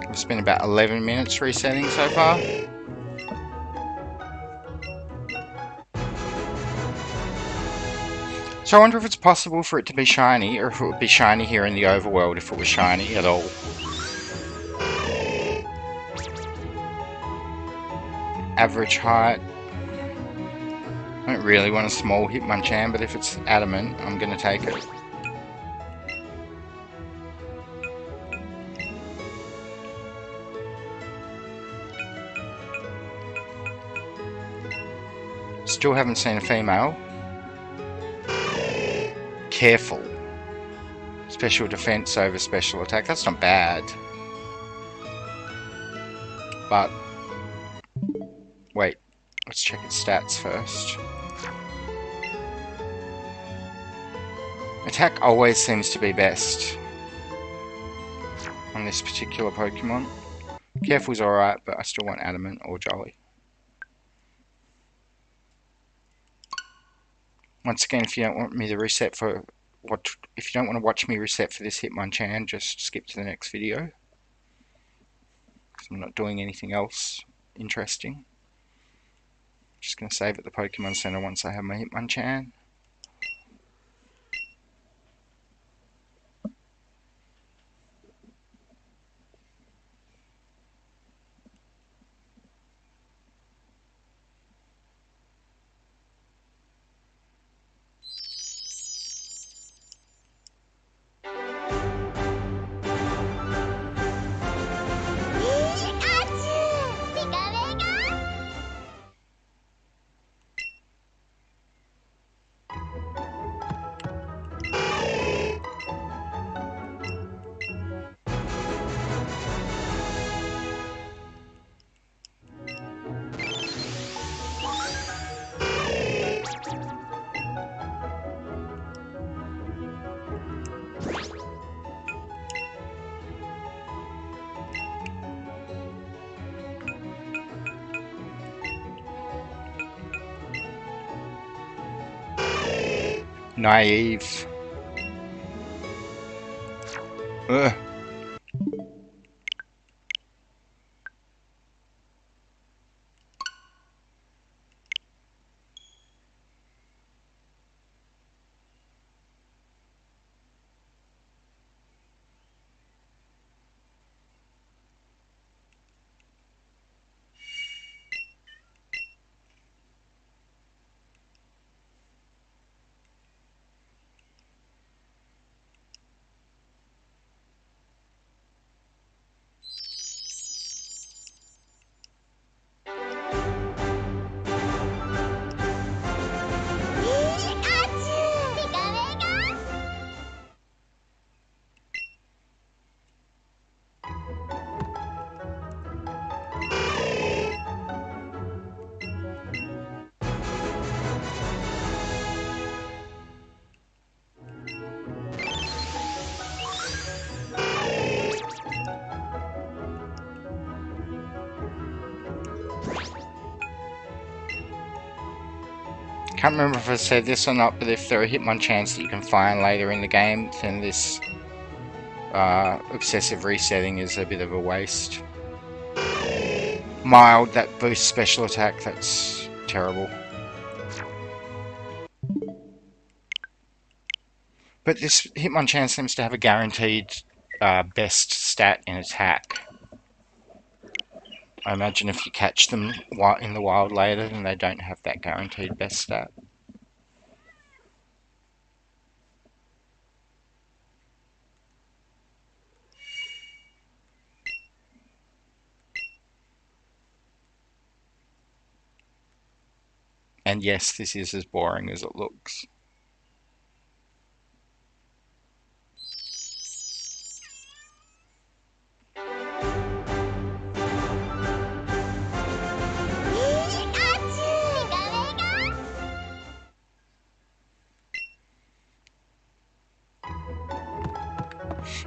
A: I've spent about 11 minutes resetting so far. So I wonder if it's possible for it to be shiny, or if it would be shiny here in the overworld if it was shiny at all. Average height. I don't really want a small Hitmonchan, but if it's adamant, I'm going to take it. Still haven't seen a female. Careful. Special defense over special attack. That's not bad. But wait, let's check its stats first. Attack always seems to be best on this particular Pokemon. Careful's alright, but I still want Adamant or Jolly. Once again, if you don't want me to reset for if you don't want to watch me reset for this Hitmonchan, just skip to the next video. Because I'm not doing anything else interesting. Just going to save at the Pokemon Center once I have my Hitmonchan. Naive. Ugh. Can't remember if I said this or not, but if there are Hitmonchans that you can find later in the game, then this obsessive resetting is a bit of a waste. Mild, that boosts special attack, that's terrible. But this Hitmonchan seems to have a guaranteed best stat in attack. I imagine if you catch them in the wild later, then they don't have that guaranteed best stat. And yes, this is as boring as it looks.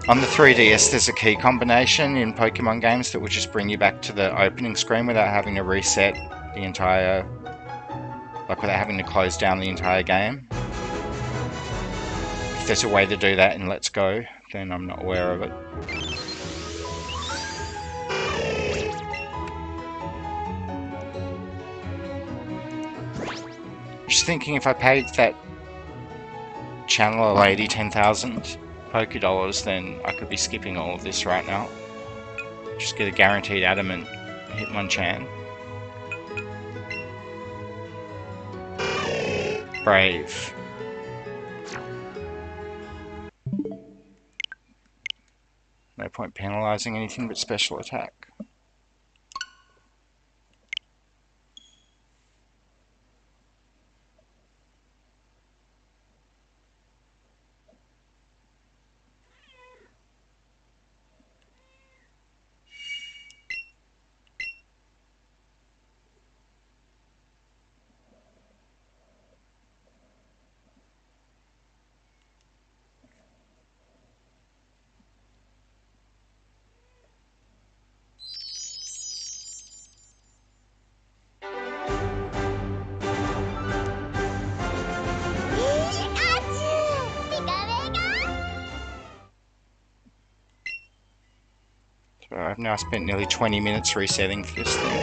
A: On the 3DS, there's a key combination in Pokemon games that will just bring you back to the opening screen without having to reset the entire, like without having to close down the entire game. If there's a way to do that in Let's Go, then I'm not aware of it. Just thinking if I paid that channel lady 10,000 Poké Dollars, then I could be skipping all of this right now. Just get a guaranteed adamant Hitmonchan. Brave. No point penalising anything but special attack. So I've now spent nearly 20 minutes resetting for this thing.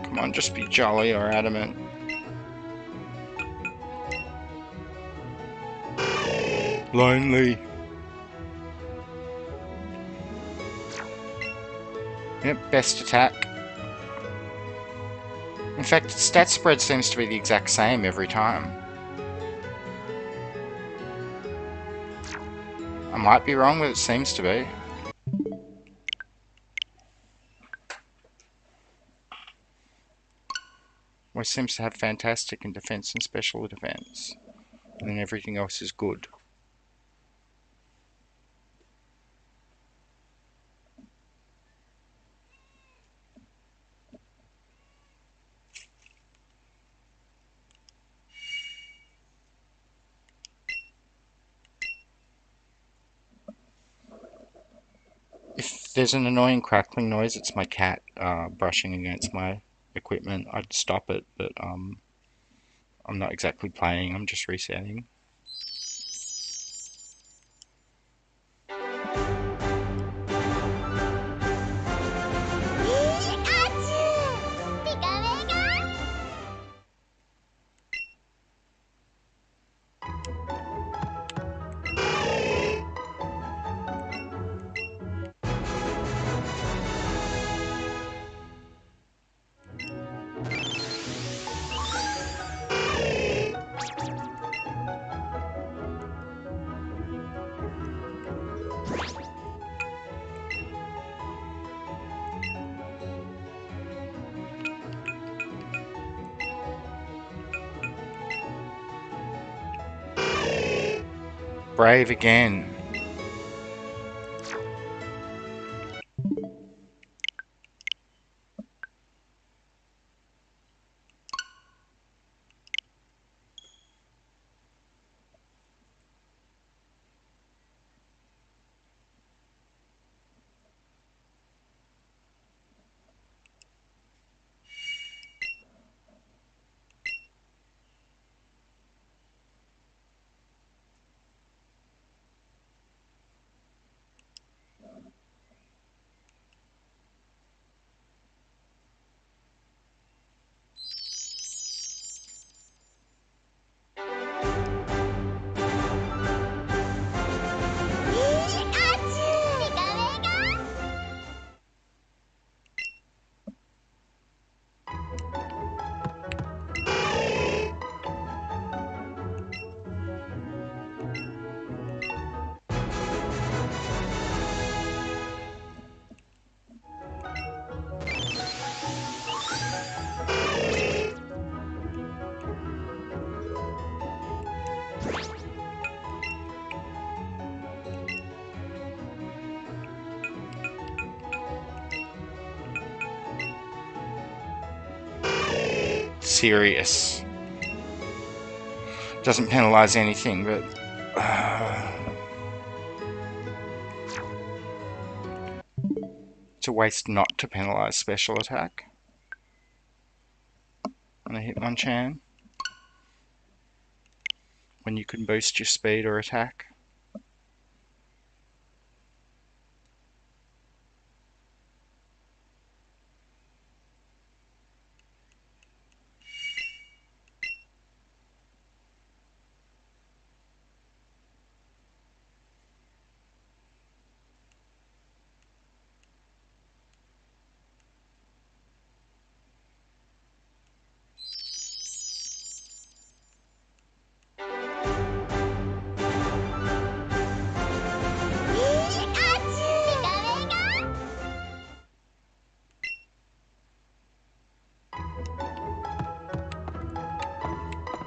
A: Come on, just be jolly or adamant. Lonely. Yep, best attack. In fact, stat spread seems to be the exact same every time. I might be wrong, but it seems to be. Always seems to have fantastic in defense and special defense. And then everything else is good. If there's an annoying crackling noise, it's my cat brushing against my equipment. I'd stop it, but I'm not exactly playing, I'm just resetting. Brave again. serious. Doesn't penalise anything, but... it's a waste not to penalise special attack on a Hitmonchan when you can boost your speed or attack.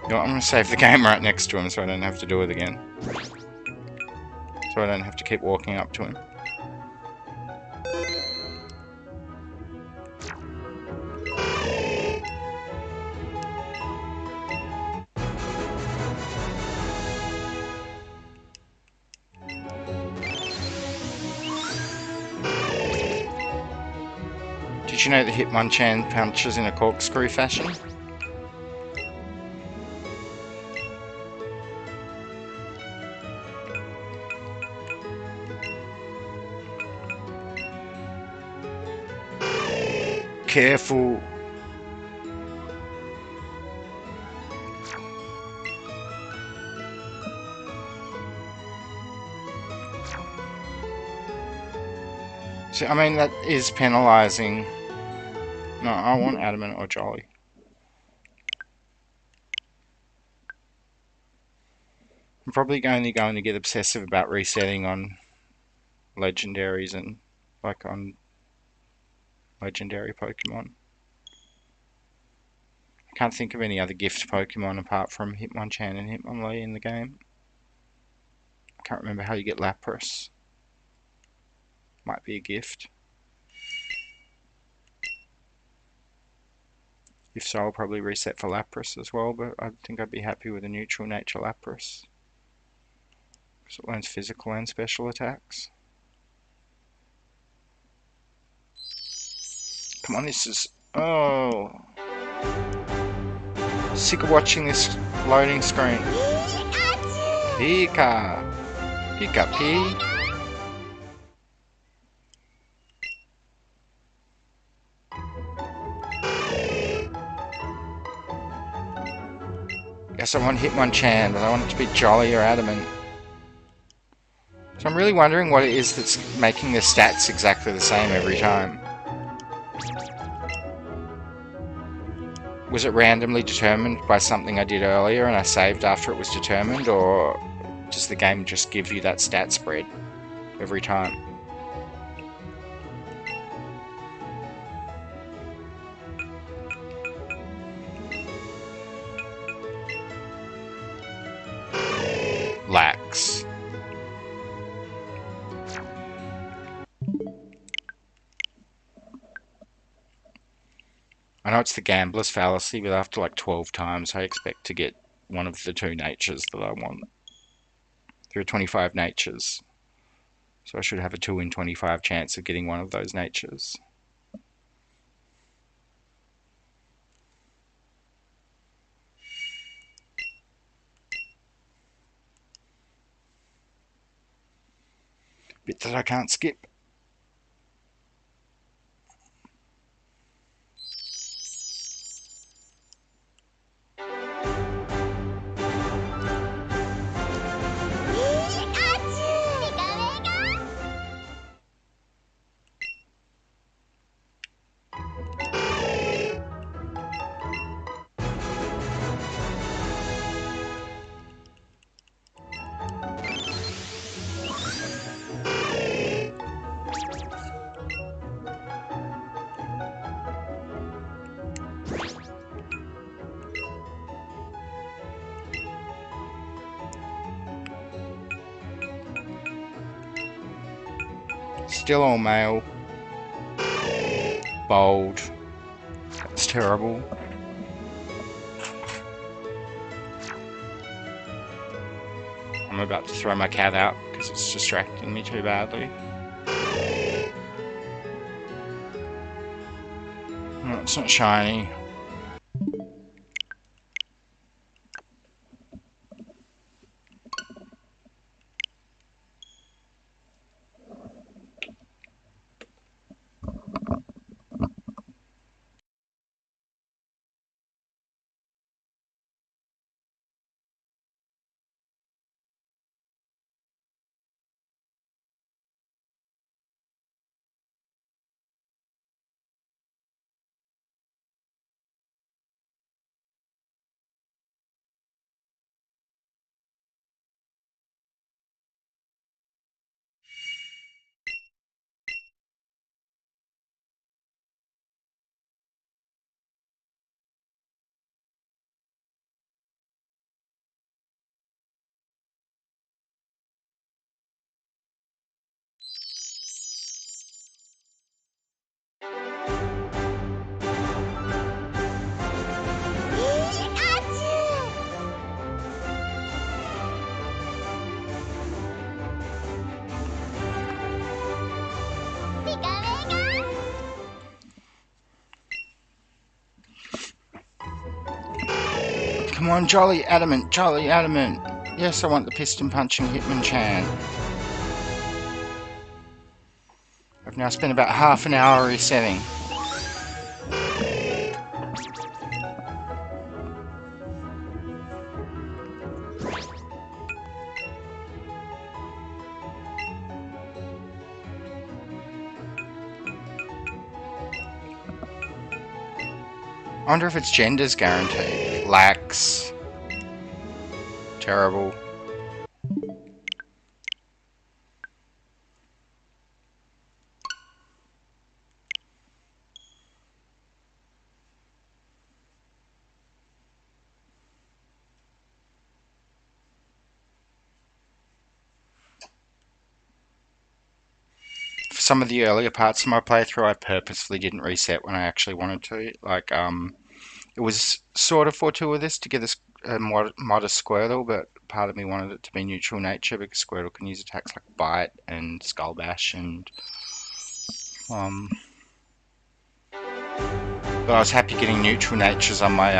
A: You know what, I'm going to save the game right next to him so I don't have to do it again. So I don't have to keep walking up to him. Did you know that Hitmonchan punches in a corkscrew fashion? Careful. So, I mean, that is penalising. No, I want Adamant or Jolly. I'm probably only going to get obsessive about resetting on legendaries and like on legendary Pokemon. I can't think of any other gift Pokemon apart from Hitmonchan and Hitmonlee in the game. I can't remember how you get Lapras. Might be a gift. If so, I'll probably reset for Lapras as well, but I think I'd be happy with a neutral nature Lapras. Because it learns physical and special attacks. Come on, this is... oh... sick of watching this loading screen. Pika! Pika-P! Guess I want Hitmonchan, but I want it to be Jolly or Adamant. So I'm really wondering what it is that's making the stats exactly the same every time. Was it randomly determined by something I did earlier and I saved after it was determined, or does the game just give you that stat spread every time? Lax. I know it's the gambler's fallacy, but after like 12 times I expect to get one of the two natures that I want. There are 25 natures, so I should have a 2 in 25 chance of getting one of those natures. Bit that I can't skip. Still all male. Bold. That's terrible. I'm about to throw my cat out because it's distracting me too badly. No, it's not shiny. Come on, Jolly Adamant, Jolly Adamant. Yes, I want the piston punching Hitmonchan. I've now spent about half an hour resetting. I wonder if its gender's guaranteed. Lax. Terrible. For some of the earlier parts of my playthrough, I purposefully didn't reset when I actually wanted to. Like, it was sort of fortuitous to get a modest Squirtle, but part of me wanted it to be neutral nature because Squirtle can use attacks like Bite and Skull Bash and but I was happy getting neutral natures on my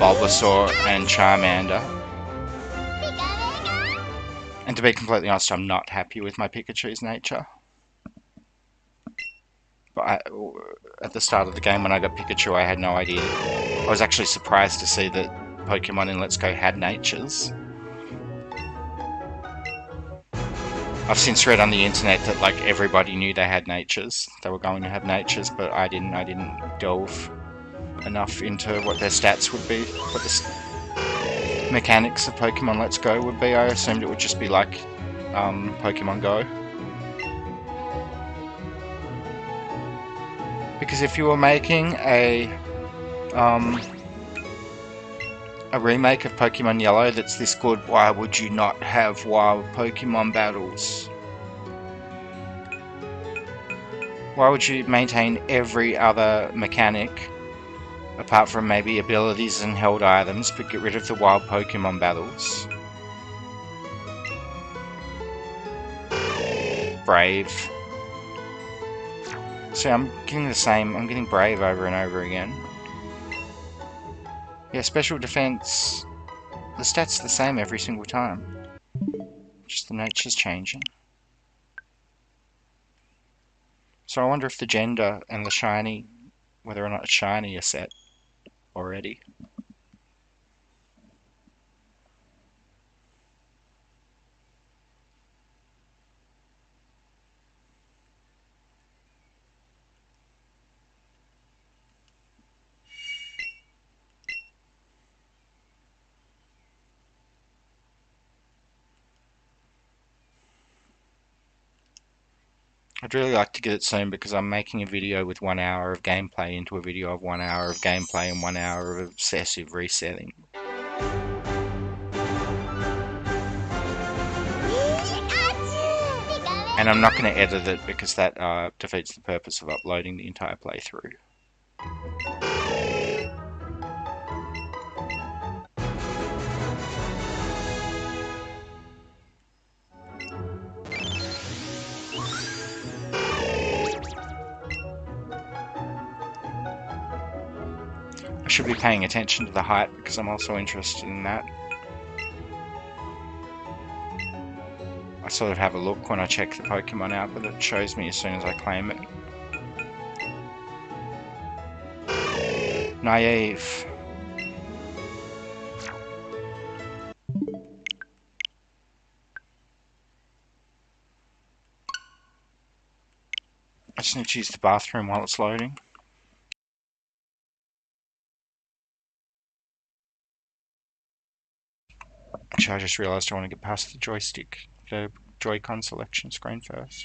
A: Bulbasaur and Charmander. And to be completely honest, I'm not happy with my Pikachu's nature. But at the start of the game when I got Pikachu, I had no idea. I was actually surprised to see that Pokemon in Let's Go had natures. I've since read on the internet that like everybody knew they had natures. They were going to have natures, but I didn't delve enough into what their stats would be, what the mechanics of Pokemon Let's Go would be. I assumed it would just be like Pokemon Go. Because if you were making a remake of Pokemon Yellow that's this good, why would you not have wild Pokemon battles? Why would you maintain every other mechanic apart from maybe abilities and held items, but get rid of the wild Pokemon battles? Brave. See, I'm getting the same, I'm getting Brave over and over again. Yeah, special defense, the stats are the same every single time. Just the nature's changing. So I wonder if the gender and the shiny, whether or not it's shiny, are set already. I'd really like to get it soon because I'm making a video with 1 hour of gameplay into a video of 1 hour of gameplay and 1 hour of obsessive resetting. And I'm not going to edit it because that defeats the purpose of uploading the entire playthrough. should be paying attention to the height because I'm also interested in that. I sort of have a look when I check the Pokemon out, but it shows me as soon as I claim it. Naive. I just need to use the bathroom while it's loading. Actually, I just realised I want to get past the joystick, the Joy-Con selection screen first.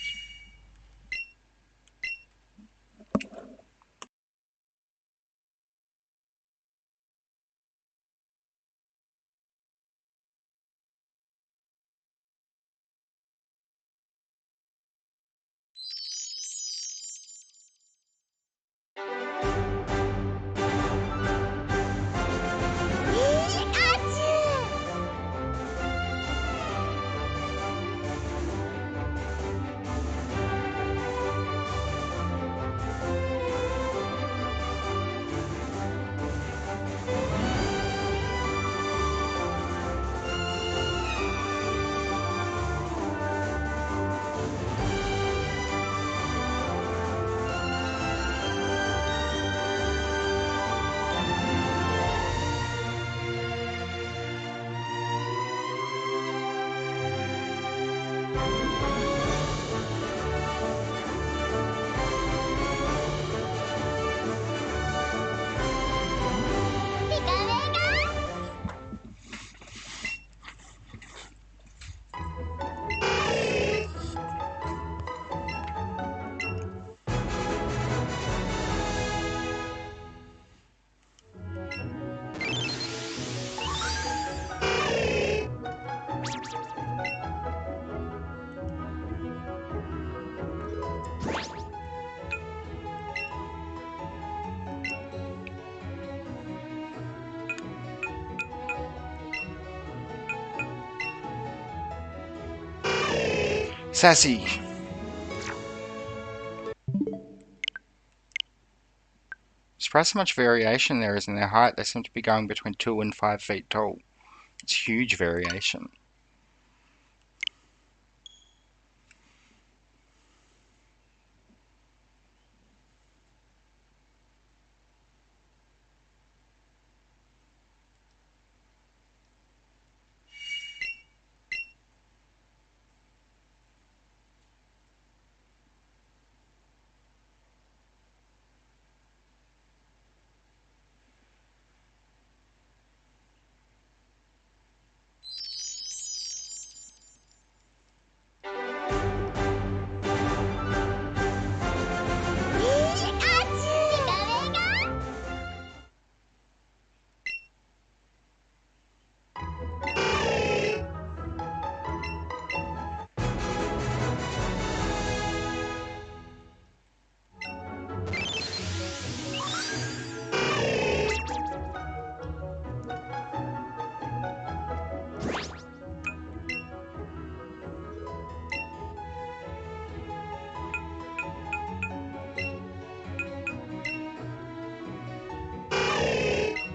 A: Sassy! Surprised how much variation there is in their height. They seem to be going between 2 and 5 feet tall. It's huge variation.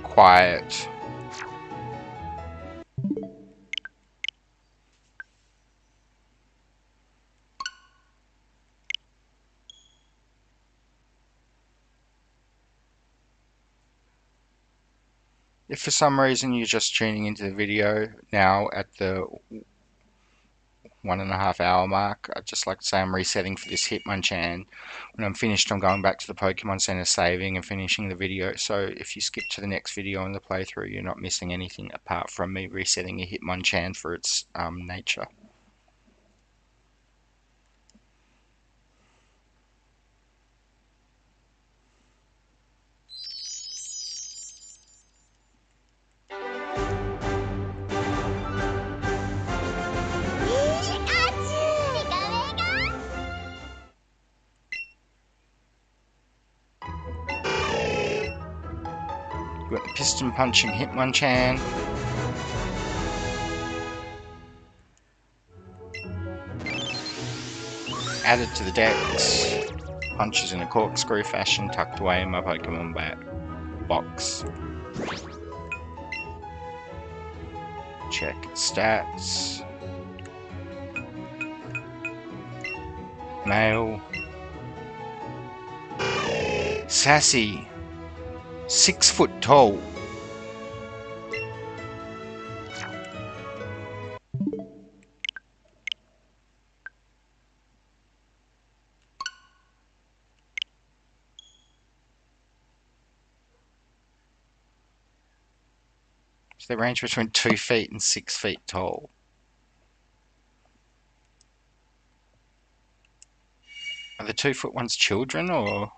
A: Quiet. If for some reason you're just tuning into the video now at the 1.5 hour mark, I'd just like to say I'm resetting for this Hitmonchan. When I'm finished, I'm going back to the Pokemon Center, saving and finishing the video. So if you skip to the next video in the playthrough, you're not missing anything apart from me resetting a Hitmonchan for its nature. We've got the piston punching Hitmonchan. Added to the decks. Punches in a corkscrew fashion tucked away in my Pokemon bag. box. Check stats. Male. Sassy. 6 foot tall. So they range between 2 feet and 6 feet tall. Are the 2 foot ones children or?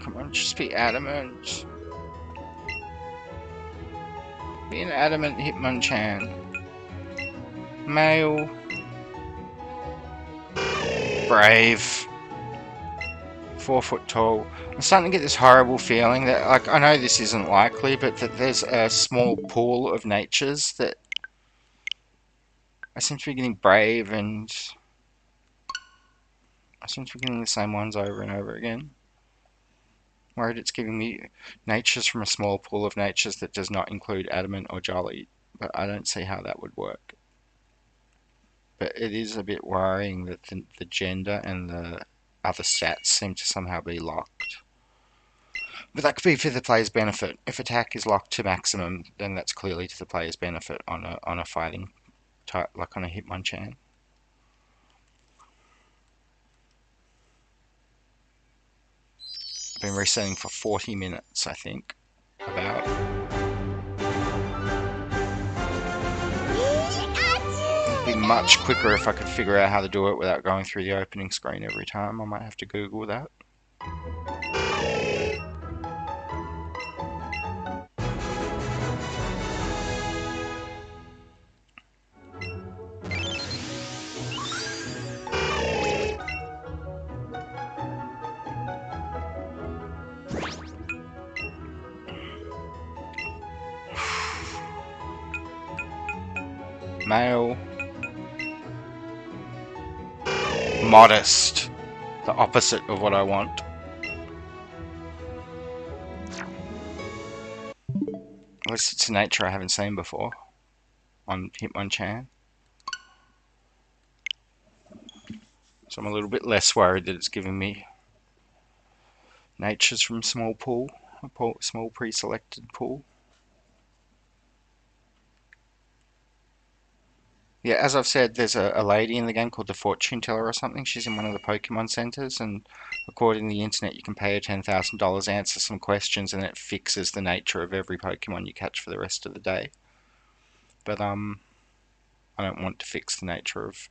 A: Come on, just be adamant. Be an adamant Hitmonchan. Male. Brave. 4 foot tall. I'm starting to get this horrible feeling that, like, I know this isn't likely, but that there's a small pool of natures that I seem to be getting brave, and I seem to be getting the same ones over and over again. Worried it's giving me natures from a small pool of natures that does not include adamant or jolly, but I don't see how that would work. But it is a bit worrying that the gender and the other stats seem to somehow be locked. But that could be for the player's benefit. If attack is locked to maximum, then that's clearly to the player's benefit on a fighting type, like on a Hitmonchan. I've been resetting for 40 minutes, I think. About. It'd be much quicker if I could figure out how to do it without going through the opening screen every time. I might have to Google that. Male. Modest. The opposite of what I want. At least it's a nature I haven't seen before on Hitmonchan. So I'm a little bit less worried that it's giving me natures from small pool, a small pre-selected pool. Yeah, as I've said, there's a lady in the game called the Fortune Teller or something. She's in one of the Pokemon centers, and according to the internet, you can pay her $10,000, answer some questions, and it fixes the nature of every Pokemon you catch for the rest of the day. But I don't want to fix the nature of.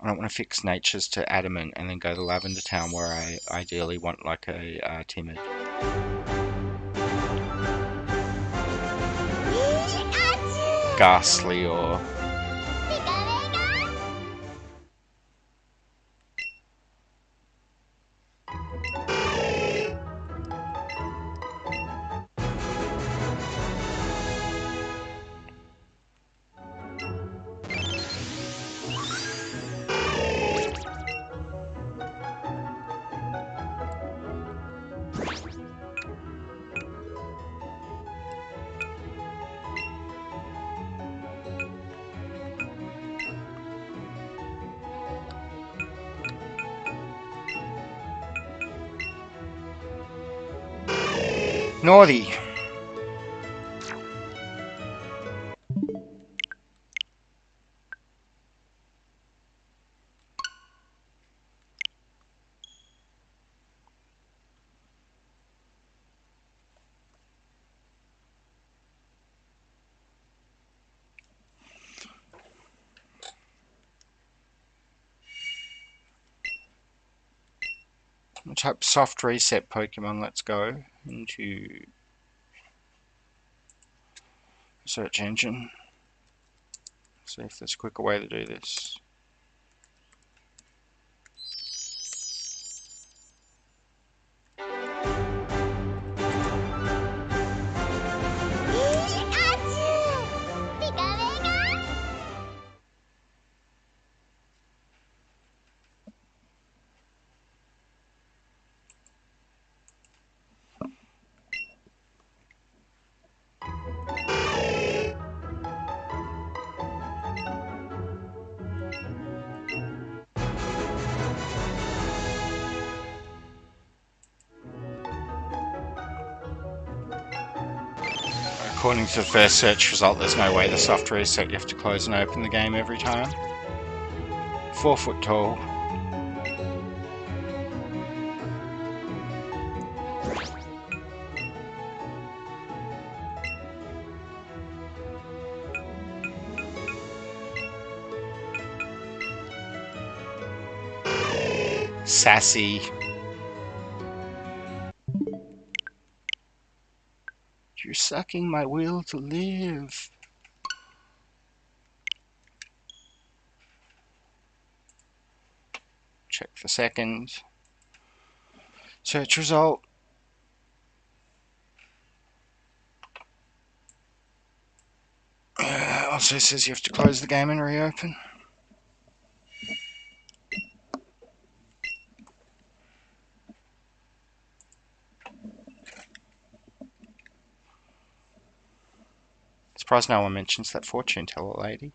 A: I don't want to fix natures to adamant and then go to Lavender Town, where I ideally want like a timid. Ghastly or naughty. We'll type soft reset Pokemon, let's go into search engine. See if there's a quicker way to do this. According to the first search result, there's no way the soft reset, you have to close and open the game every time. 4 foot tall. Sassy. You're sucking my will to live. Check the second. Search result. Also says you have to close the game and reopen. Surprised no one mentions that fortune teller lady.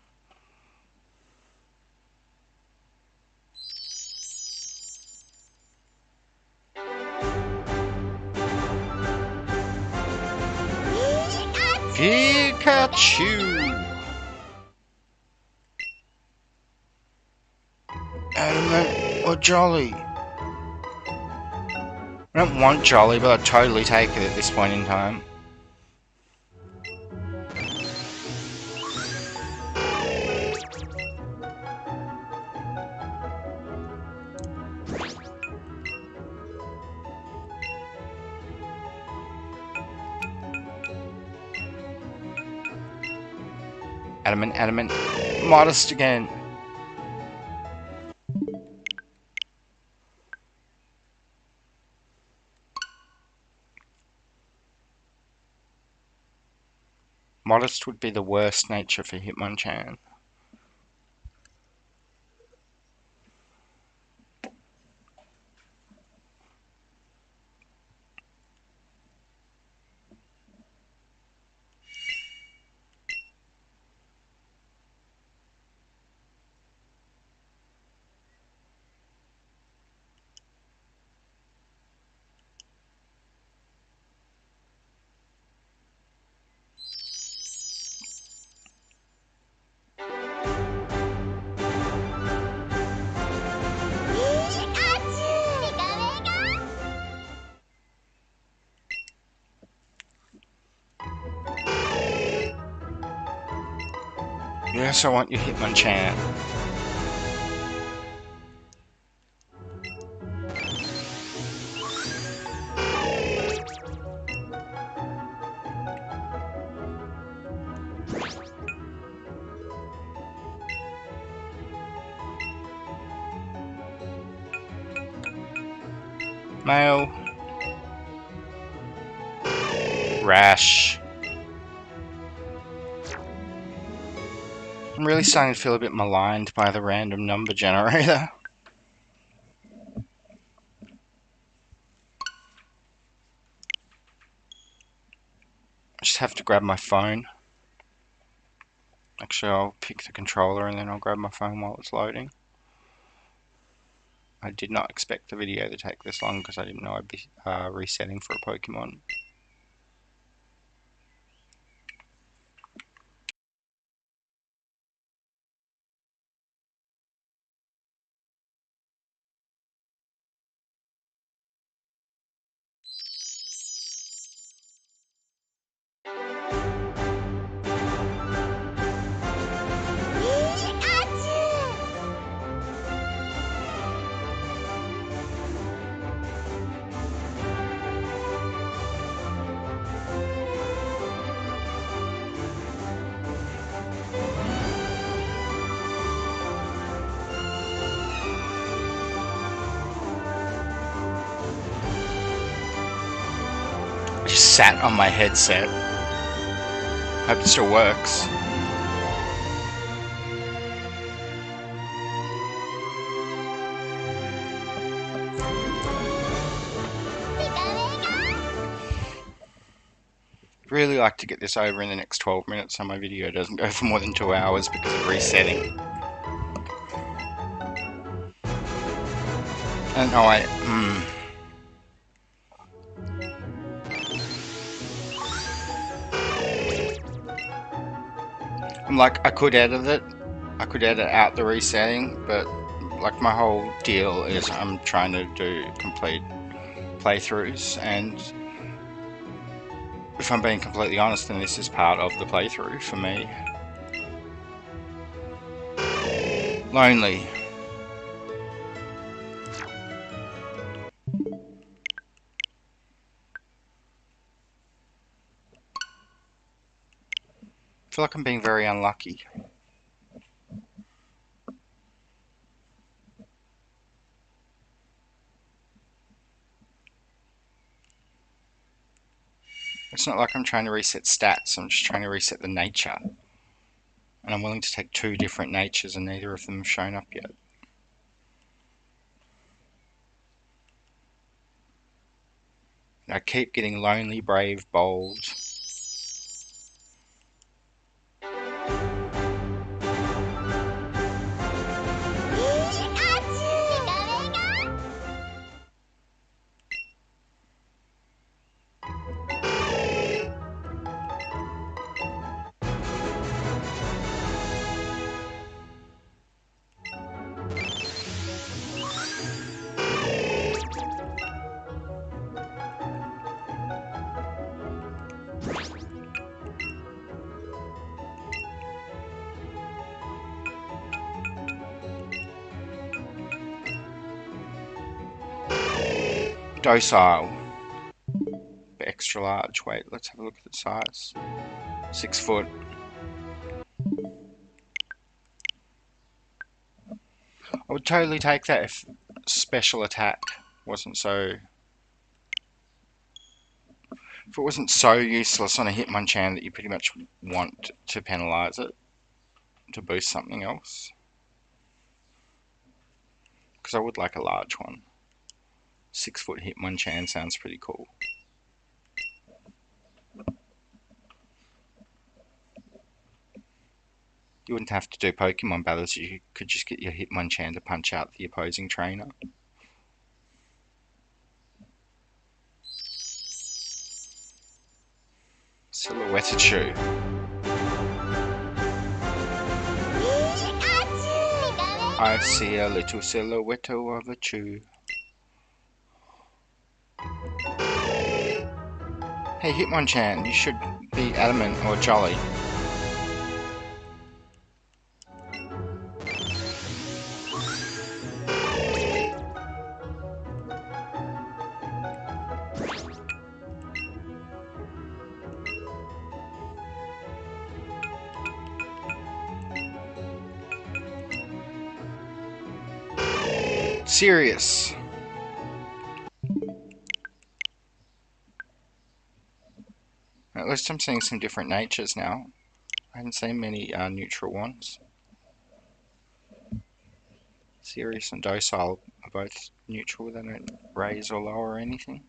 A: Pikachu! Adamant or Jolly? I don't want Jolly, but I'd totally take it at this point in time. Adamant, modest again. Modest would be the worst nature for Hitmonchan. Yes, I want your Hitmonchan. Male. Rash. I'm really starting to feel a bit maligned by the random number generator. I just have to grab my phone. Actually, I'll pick the controller and then I'll grab my phone while it's loading. I did not expect the video to take this long because I didn't know I'd be resetting for a Pokemon. sat on my headset. Hope it still works. Really like to get this over in the next 12 minutes so my video doesn't go for more than 2 hours because of resetting. And oh, I'm like, I could edit it. I could edit out the resetting, but like my whole deal is I'm trying to do complete playthroughs, and if I'm being completely honest, then this is part of the playthrough for me. Lonely. I feel like I'm being very unlucky. It's not like I'm trying to reset stats, I'm just trying to reset the nature. And I'm willing to take 2 different natures and neither of them have shown up yet. I keep getting lonely, brave, bold. Docile. Extra large. Wait, let's have a look at the size. 6 foot. I would totally take that if special attack wasn't so... If it wasn't so useless on a Hitmonchan that you pretty much want to penalise it to boost something else. Because I would like a large one. 6 foot Hitmonchan sounds pretty cool. You wouldn't have to do Pokemon battles, you could just get your Hitmonchan to punch out the opposing trainer. Pikachu. I see a little silhouette of a chew. Hey Hitmonchan, you should be adamant or jolly. Serious. At least I'm seeing some different natures now. I haven't seen many neutral ones. Serious and docile are both neutral, they don't raise or lower anything.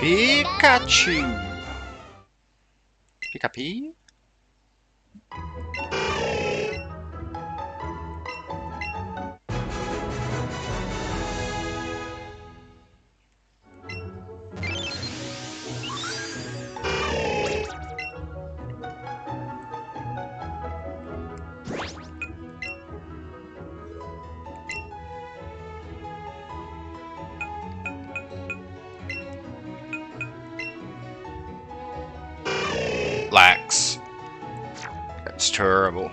A: Pikachu! Pikachu? lax. That's terrible.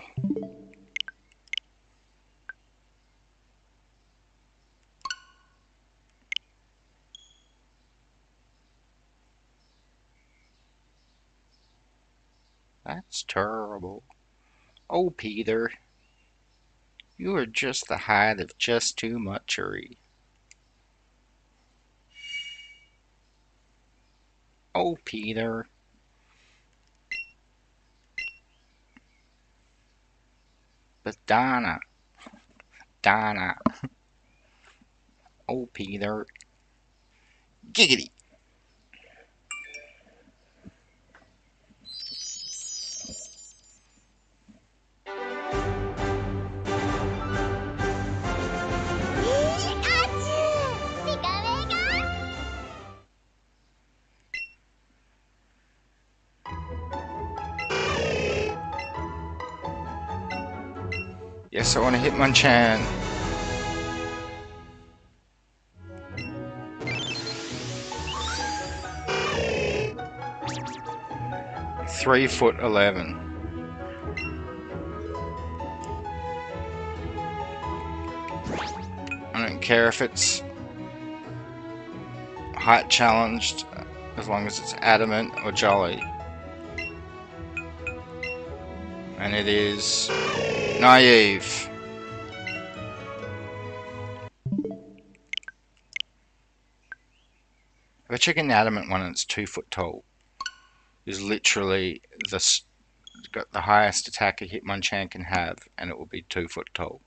A: That's terrible. Oh, Peter, you are just the height of just too muchery. Oh, Peter. But Donna. Oh, Peter. Giggity. Yes, I want to Hitmonchan. $3'11". I don't care if it's height challenged, as long as it's adamant or jolly. And it is naive. If I check an adamant one and it's 2 foot tall, is literally got the highest attack a Hitmonchan can have, and it will be 2 foot tall.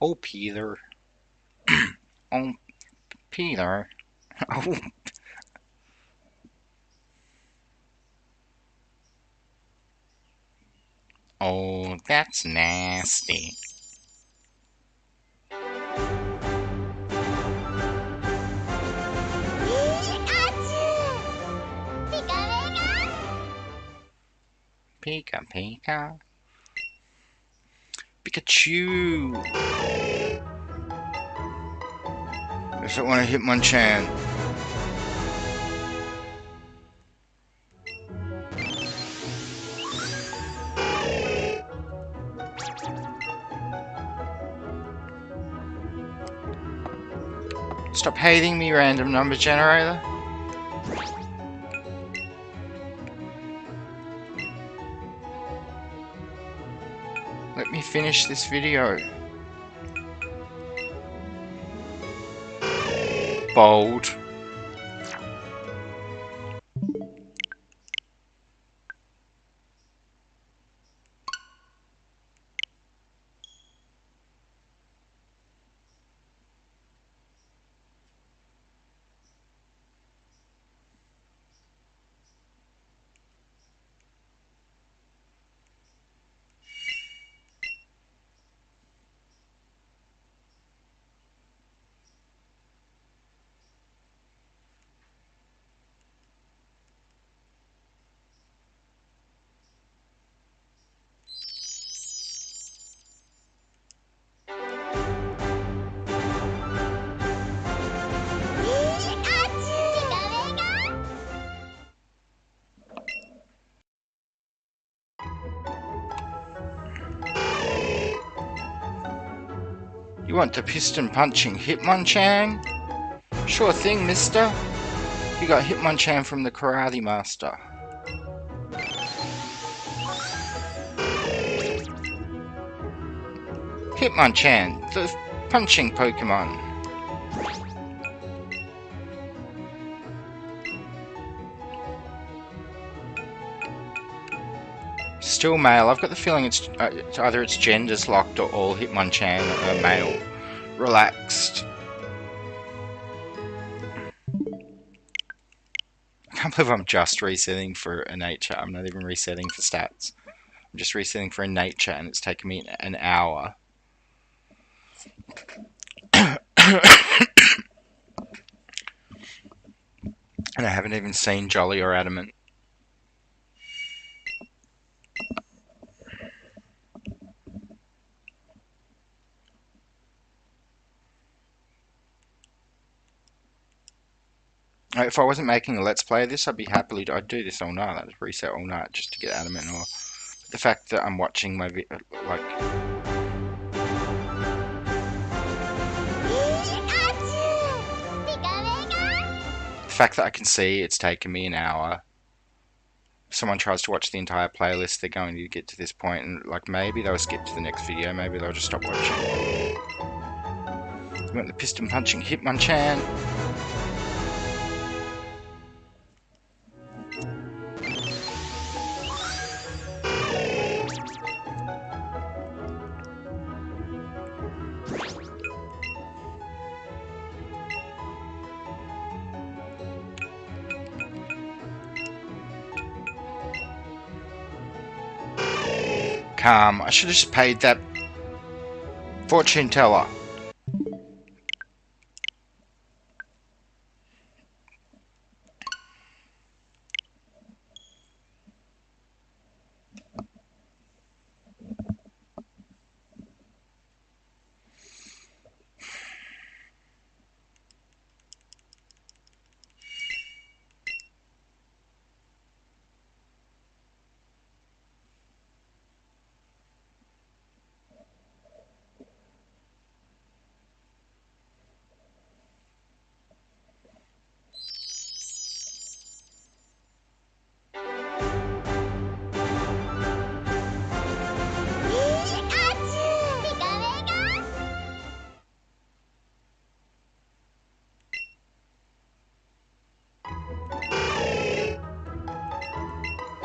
A: Oh, Peter. Oh, Peter. Oh. Oh, that's nasty. Pika, Pika. Pikachu. I just don't want to Hitmonchan. Stop hating me, random number generator. Let me finish this video. Bold. You want the piston punching Hitmonchan? Sure thing, mister. You got Hitmonchan from the Karate Master. Hitmonchan, the punching Pokemon. Still male. I've got the feeling it's either it's genders locked or all Hitmonchan are male. Relaxed. I can't believe I'm just resetting for a nature. I'm not even resetting for stats. I'm just resetting for a nature, and it's taken me an hour. And I haven't even seen Jolly or Adamant. If I wasn't making a Let's Play of this, I'd do this all night. I'd reset all night just to get adamant ore. But the fact that I'm watching my like the fact that I can see it's taken me an hour. If someone tries to watch the entire playlist, they're going to get to this point, and like maybe they'll skip to the next video. Maybe they'll just stop watching. You want the piston punching Hitmonchan? Calm. I should have just paid that fortune teller.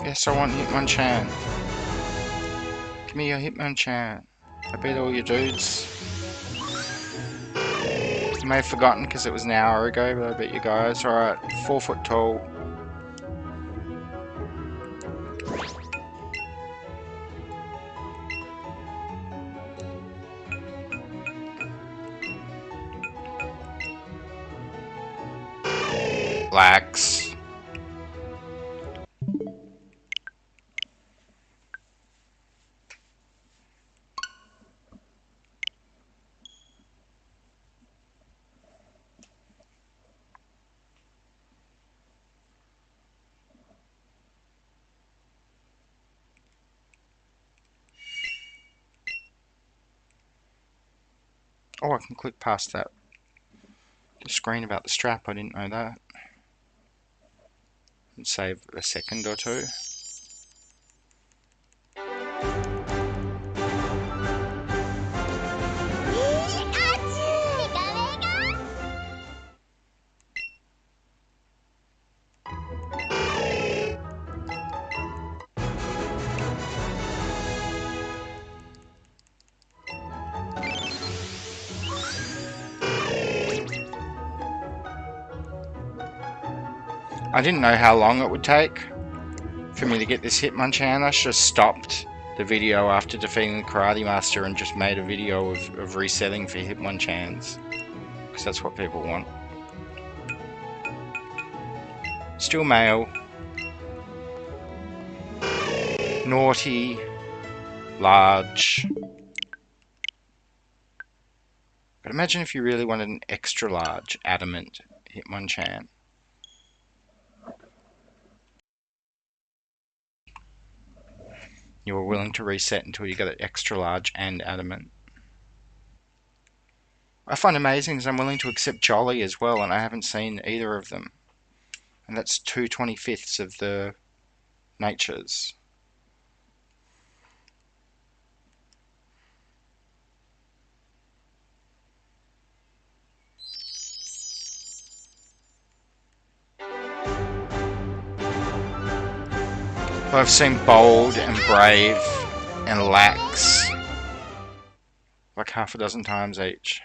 A: Yes, I want Hitmonchan. Give me your Hitmonchan. I beat all your dudes. You may have forgotten because it was an hour ago, but I beat you guys. Alright, 4 foot tall. Lax. Oh, I can click past that. The screen about the strap, I didn't know that. And save a second or two. I didn't know how long it would take for me to get this Hitmonchan. I should have stopped the video after defeating the Karate Master and just made a video of resetting for Hitmonchans. Because that's what people want. Still male. Naughty. Large. But imagine if you really wanted an extra large, adamant Hitmonchan. You were willing to reset until you got it extra large and adamant. I find amazing is I'm willing to accept Jolly as well, and I haven't seen either of them. And that's 2/25ths of the natures. But I've seen Bold and Brave and Lax like half a dozen times each.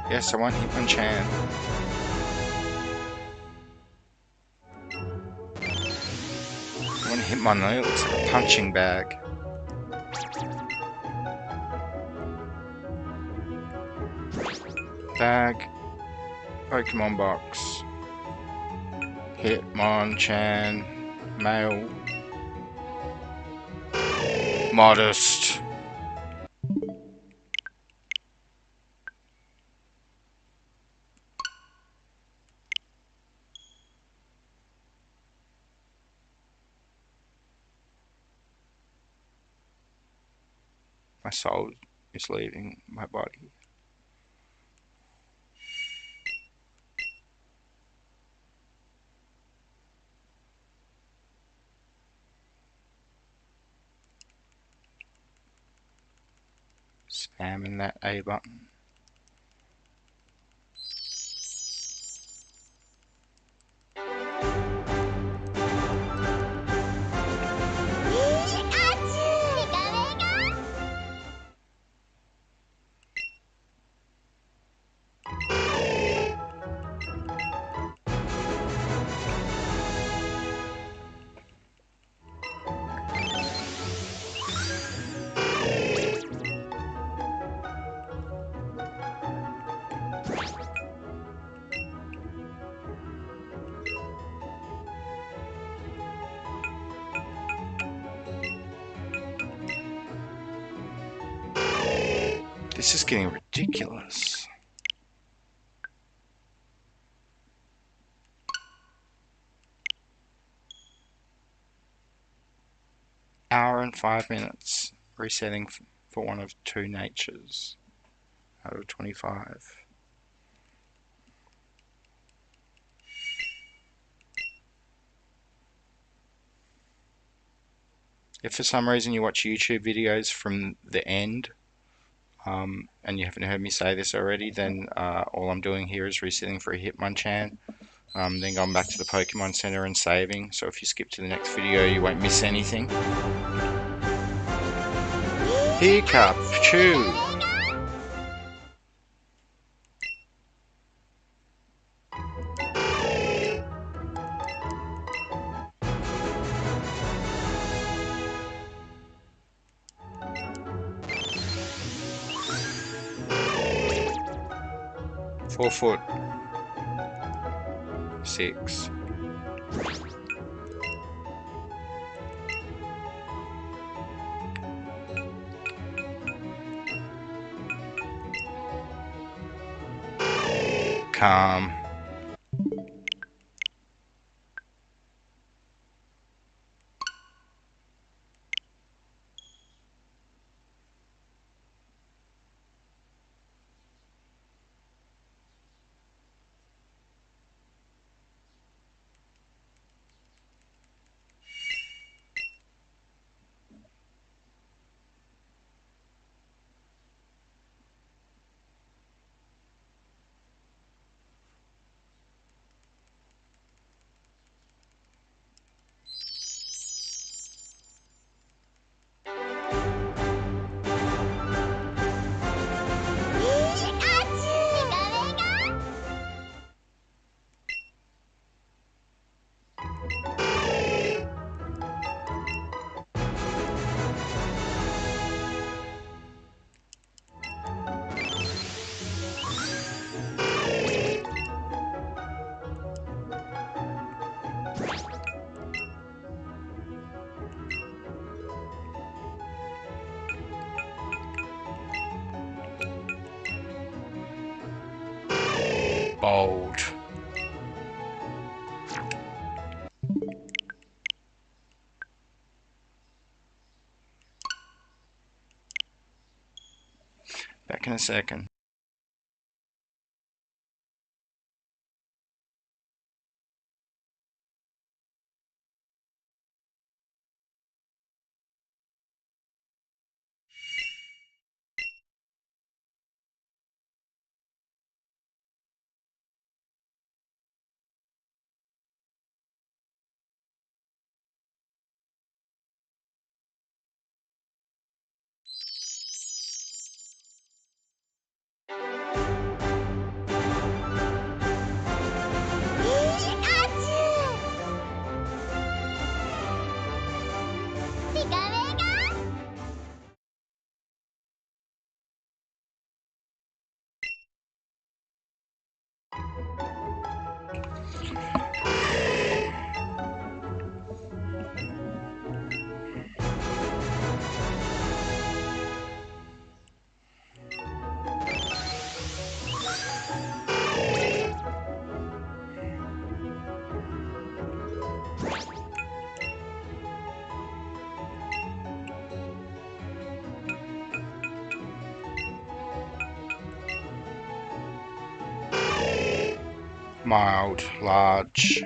A: Yes, I want Hitmonchan. I want Hitmonlee. It looks like a punching bag. Bag. Pokemon box. Hitmonchan. Male. Modest. My soul is leaving my body. Spamming that A button. This is getting ridiculous. Hour and 5 minutes. Resetting for one of 2 natures out of 25. If for some reason you watch YouTube videos from the end, and you haven't heard me say this already, then all I'm doing here is resetting for a Hitmonchan, then going back to the Pokemon Center and saving. So if you skip to the next video, you won't miss anything. Pikachu! Four foot. 6. Calm. Bold. Back in a second. Mild, large.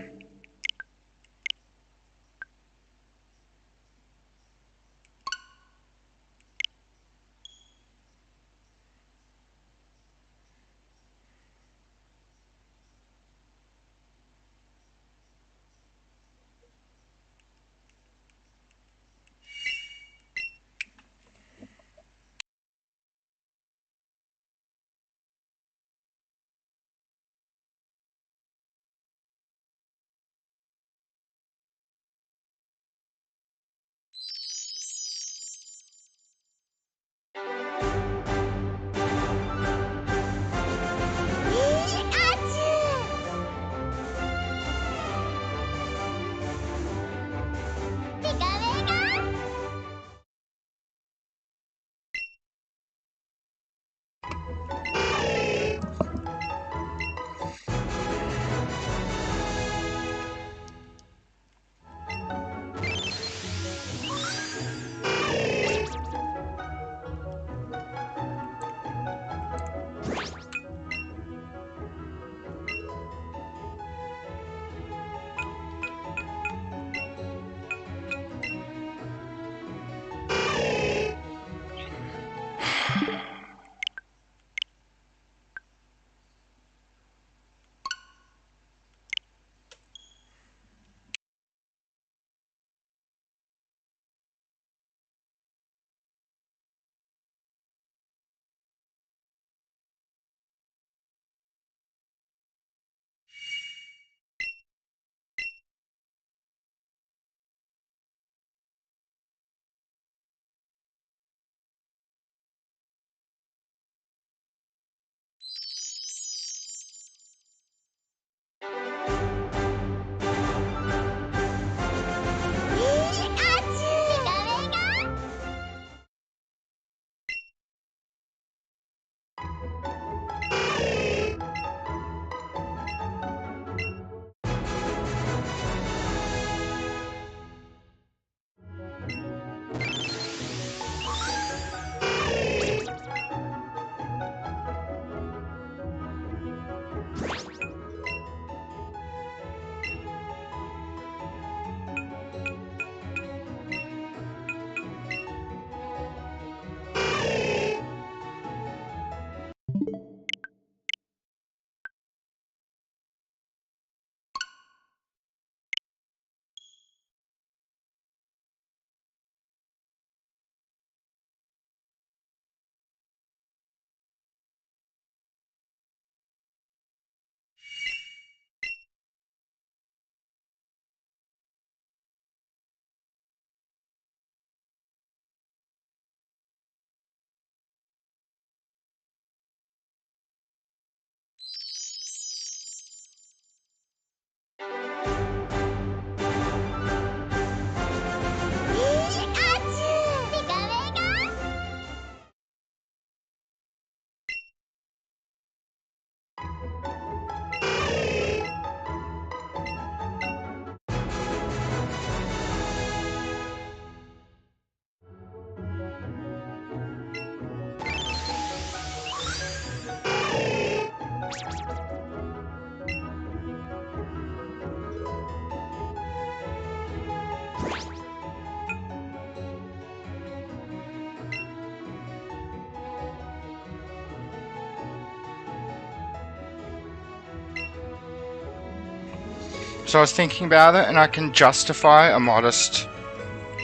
A: So I was thinking about it, and I can justify a modest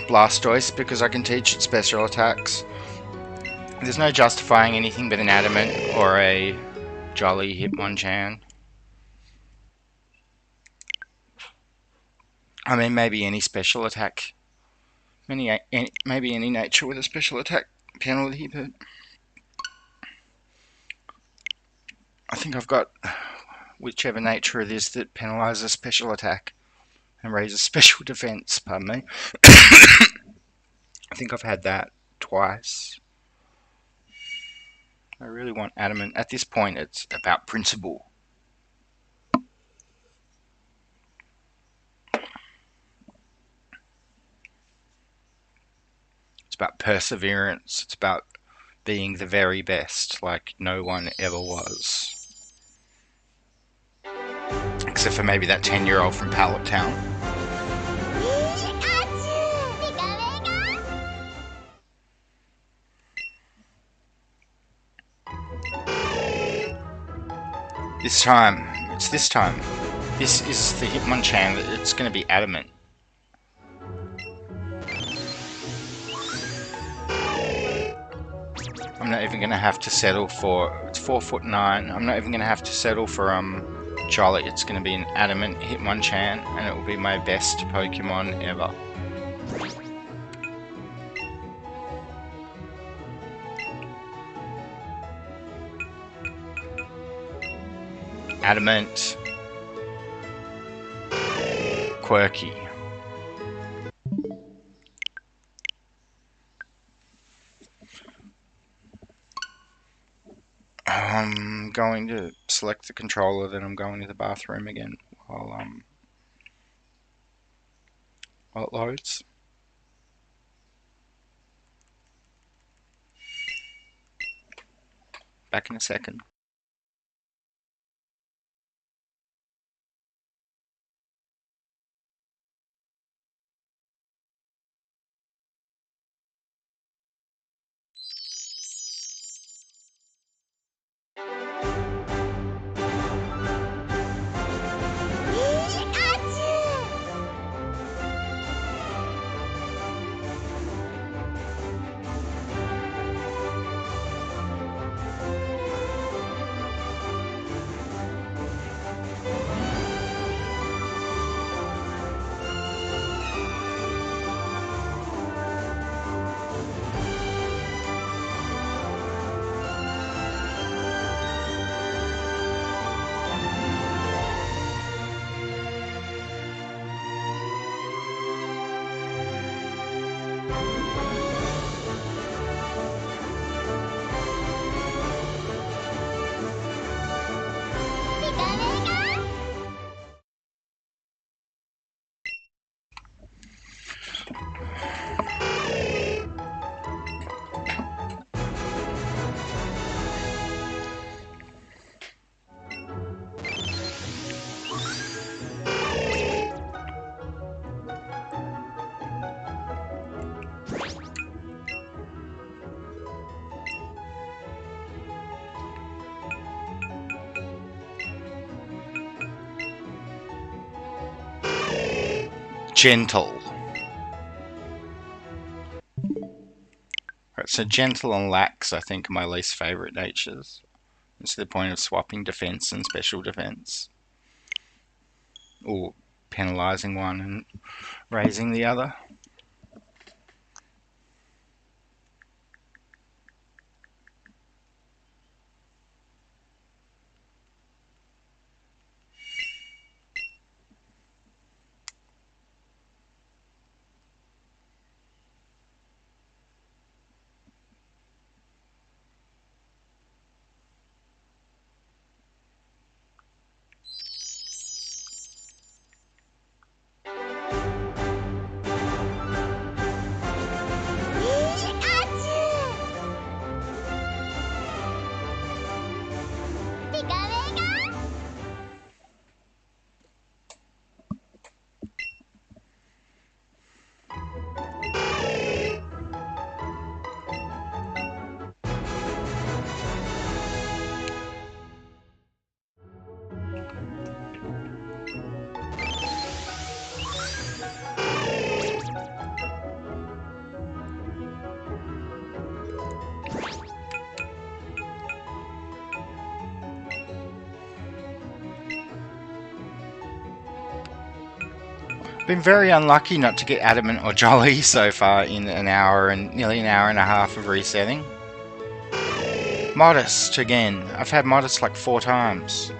A: Blastoise because I can teach it special attacks. There's no justifying anything but an Adamant or a Jolly Hitmonchan. I mean, maybe any special attack. Maybe any nature with a special attack penalty, but I think I've got whichever nature it is that penalises special attack and raises special defense, pardon me. I think I've had that twice. I really want Adamant. At this point, it's about principle. It's about perseverance. It's about being the very best, like no one ever was. except for maybe that 10-year-old from Pallet Town. This time, it's this time. This is the Hitmonchan. It's going to be adamant. I'm not even going to have to settle for. It's 4'9". I'm not even going to have to settle for Jolly. It's going to be an adamant Hitmonchan, and it will be my best Pokemon ever. Adamant. Quirky. I'm going to select the controller, then I'm going to the bathroom again while it loads. Back in a second. Gentle. Right, so gentle and lax, I think, are my least favourite natures. It's the point of swapping defense and special defense. Or penalizing one and raising the other. Been very unlucky not to get Adamant or Jolly so far in an hour and nearly an hour and a half of resetting. Modest again. I've had Modest like 4 times.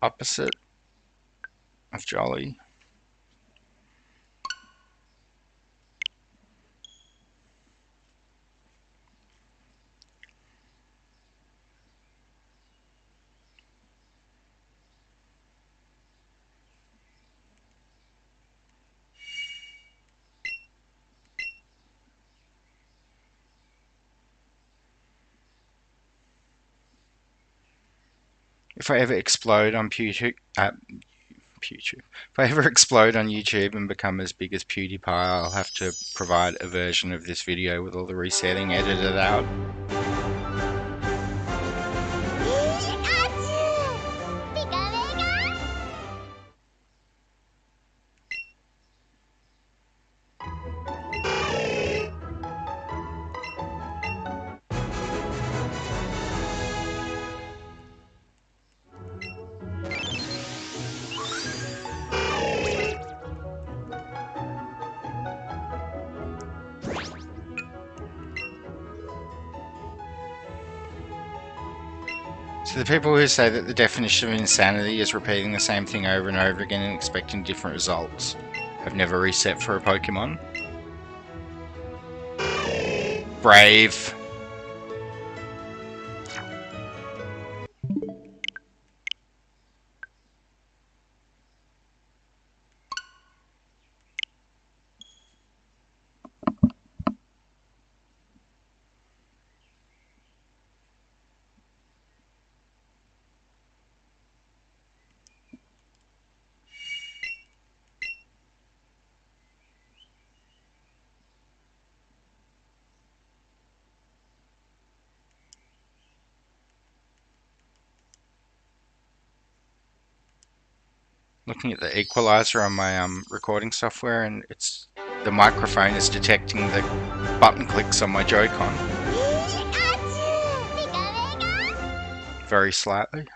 A: opposite of jolly. If I ever explode on Pewtube. If I ever explode on YouTube and become as big as PewDiePie, I'll have to provide a version of this video with all the resetting edited out. So the people who say that the definition of insanity is repeating the same thing over and over again and expecting different results have never reset for a Pokemon. Brave. Looking at the equalizer on my recording software, and the microphone is detecting the button clicks on my Joy-Con very slightly.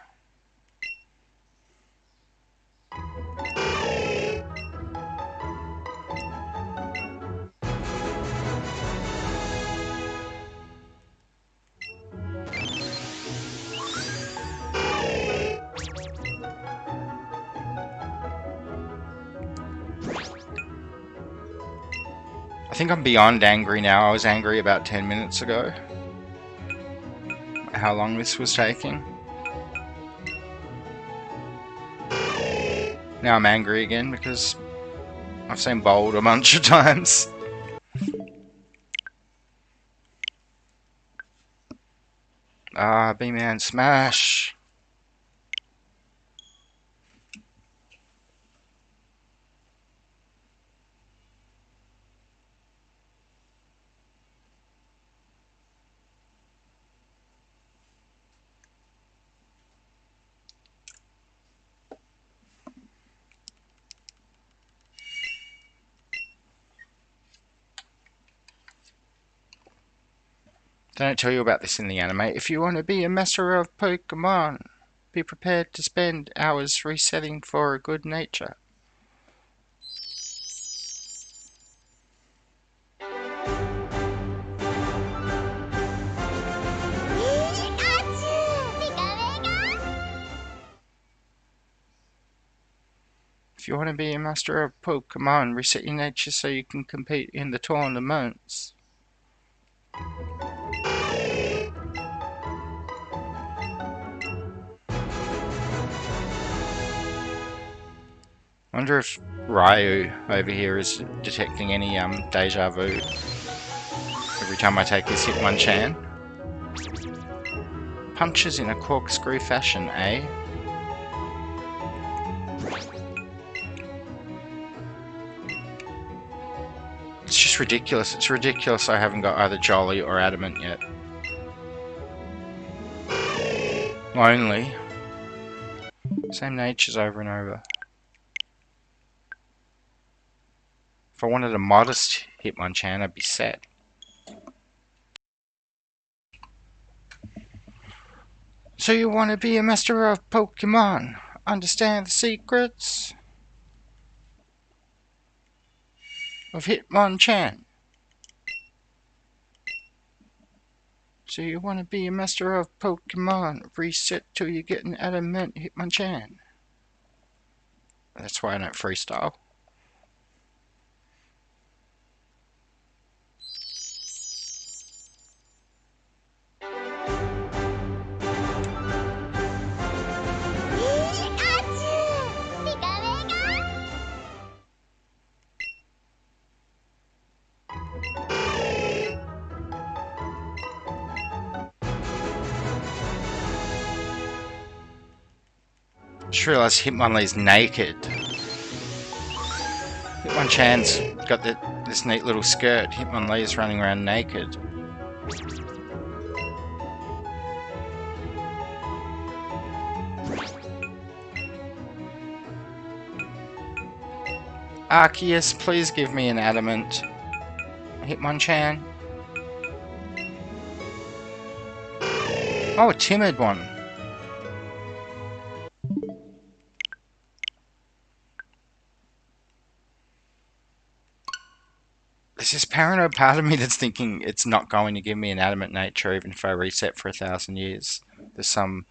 A: I think I'm beyond angry now. I was angry about 10 minutes ago. How long this was taking. Now I'm angry again because I've seen bold a bunch of times. Ah, Bman, smash! They don't tell you about this in the anime. If you want to be a master of Pokemon, be prepared to spend hours resetting for a good nature. If you want to be a master of Pokemon, reset your nature so you can compete in the tournaments. I wonder if Ryu over here is detecting any deja vu every time I take his Hitmonchan. Punches in a corkscrew fashion, eh? It's just ridiculous. It's ridiculous I haven't got either Jolly or Adamant yet. Lonely. Same natures over and over. If I wanted a modest Hitmonchan, I'd be set. So you want to be a master of Pokemon? Understand the secrets of Hitmonchan? So you want to be a master of Pokemon? Reset till you get an adamant Hitmonchan. That's why I don't freestyle. Just realised Hitmonlee's naked. Hitmonchan's got this neat little skirt. Hitmonlee's running around naked. Arceus, please give me an adamant. Hitmonchan. Oh, a timid one. There's this paranoid part of me that's thinking it's not going to give me an adamant nature even if I reset for 1,000 years. There's some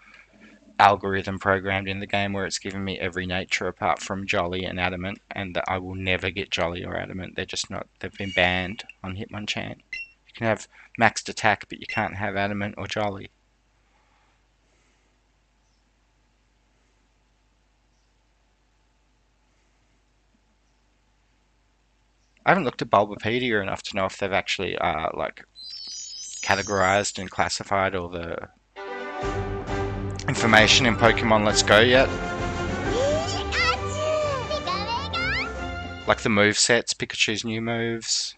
A: algorithm programmed in the game where it's given me every nature apart from Jolly and Adamant, and that I will never get Jolly or Adamant. They're just not, they've been banned on Hitmonchan. You can have maxed attack, but you can't have Adamant or Jolly. I haven't looked at Bulbapedia enough to know if they've actually like categorized and classified all the information in Pokemon Let's Go yet. Like the move sets, Pikachu's new moves,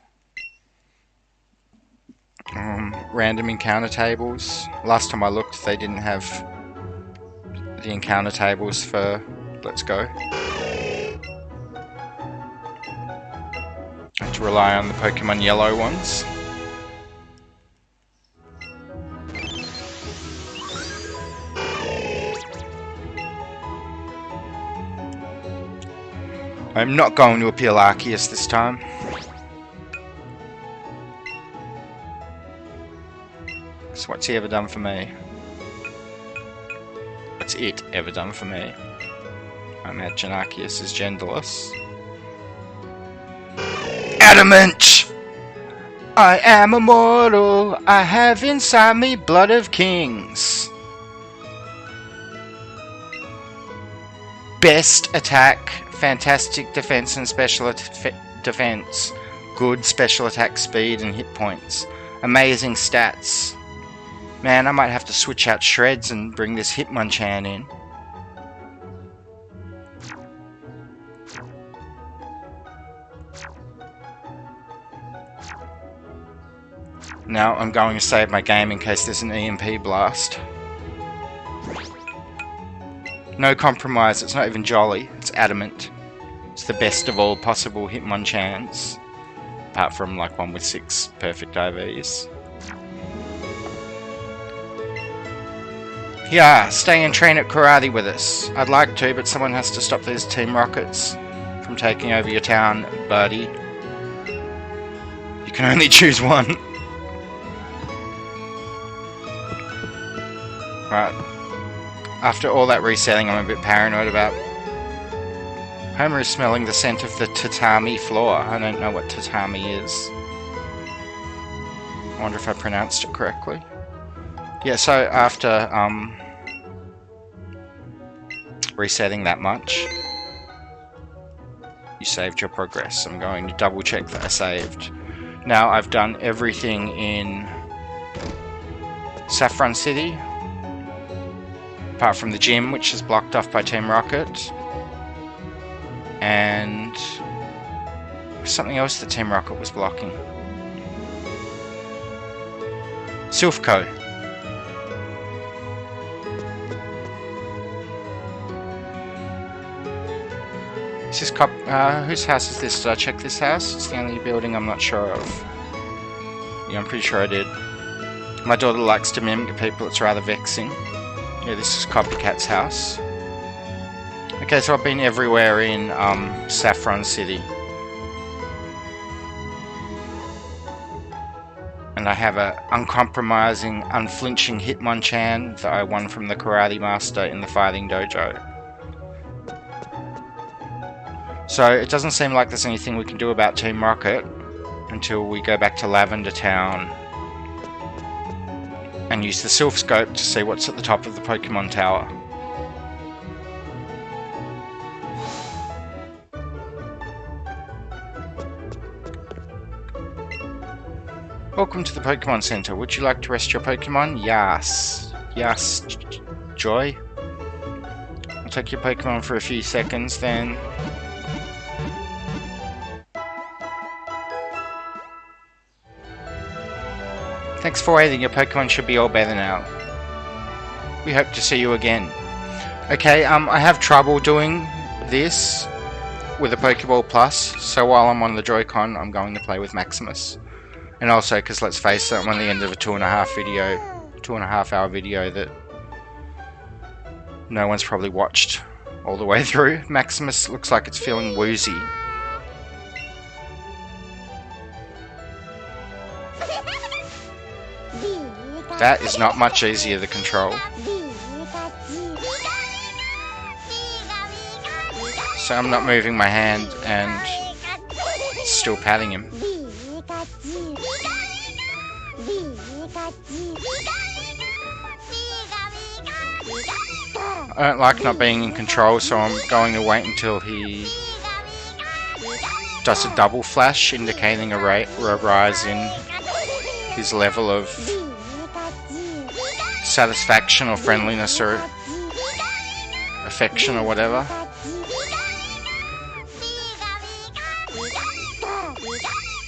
A: random encounter tables. Last time I looked, they didn't have the encounter tables for Let's Go. I have to rely on the Pokemon Yellow ones. I'm not going to appeal Arceus this time. So what's he ever done for me? What's it ever done for me? I imagine Arceus is genderless. Adamant! I am immortal. I have inside me blood of kings. Best attack, fantastic defense and special defense, good special attack speed and hit points, amazing stats. Man, I might have to switch out Shreds and bring this Hitmonchan in. Now I'm going to save my game in case there's an EMP blast. No compromise, it's not even Jolly, it's Adamant. It's the best of all possible Hitmonchans. Apart from like one with 6 perfect IVs. Yeah, stay and train at karate with us. I'd like to, but someone has to stop these Team Rockets from taking over your town, buddy. You can only choose one. Right. After all that resetting, I'm a bit paranoid about... Homer is smelling the scent of the tatami floor. I don't know what tatami is. I wonder if I pronounced it correctly. Yeah, so after resetting that much, you saved your progress. I'm going to double check that I saved. Now I've done everything in Saffron City. Apart from the gym, which is blocked off by Team Rocket. And something else that Team Rocket was blocking. Silph Co. Is this whose house is this? Did I check this house? It's the only building I'm not sure of. Yeah, I'm pretty sure I did. My daughter likes to mimic people, it's rather vexing. Yeah, this is Copycat's house. Okay, so I've been everywhere in Saffron City. And I have a uncompromising, unflinching Hitmonchan that I won from the Karate Master in the Fighting Dojo. So it doesn't seem like there's anything we can do about Team Rocket until we go back to Lavender Town and use the Silph Scope to see what's at the top of the Pokemon Tower. Welcome to the Pokemon Center. Would you like to rest your Pokemon? Yes. Yes, Joy. I'll take your Pokemon for a few seconds then. Thanks for waiting, your Pokemon should be all better now. We hope to see you again. Okay, I have trouble doing this with a Pokeball Plus, so while I'm on the Joy-Con, I'm going to play with Maximus. And also, because let's face it, I'm on the end of a 2.5 hour video that no one's probably watched all the way through. Maximus looks like it's feeling woozy. That is not much easier to control. So I'm not moving my hand and still patting him. I don't like not being in control, so I'm going to wait until he does a double flash, indicating a rise in his level of satisfaction or friendliness or affection or whatever.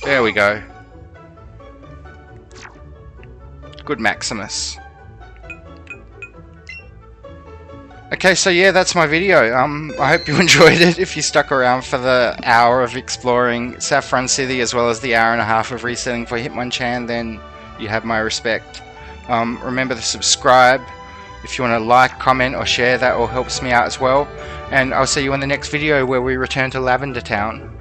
A: There we go. Good Maximus. Okay, so yeah, that's my video. I hope you enjoyed it. If you stuck around for the hour of exploring Saffron City as well as the hour and a half of resetting for Hitmonchan, then you have my respect. Remember to subscribe. If you want to like, comment or share, that all helps me out as well. And I'll see you in the next video where we return to Lavender Town.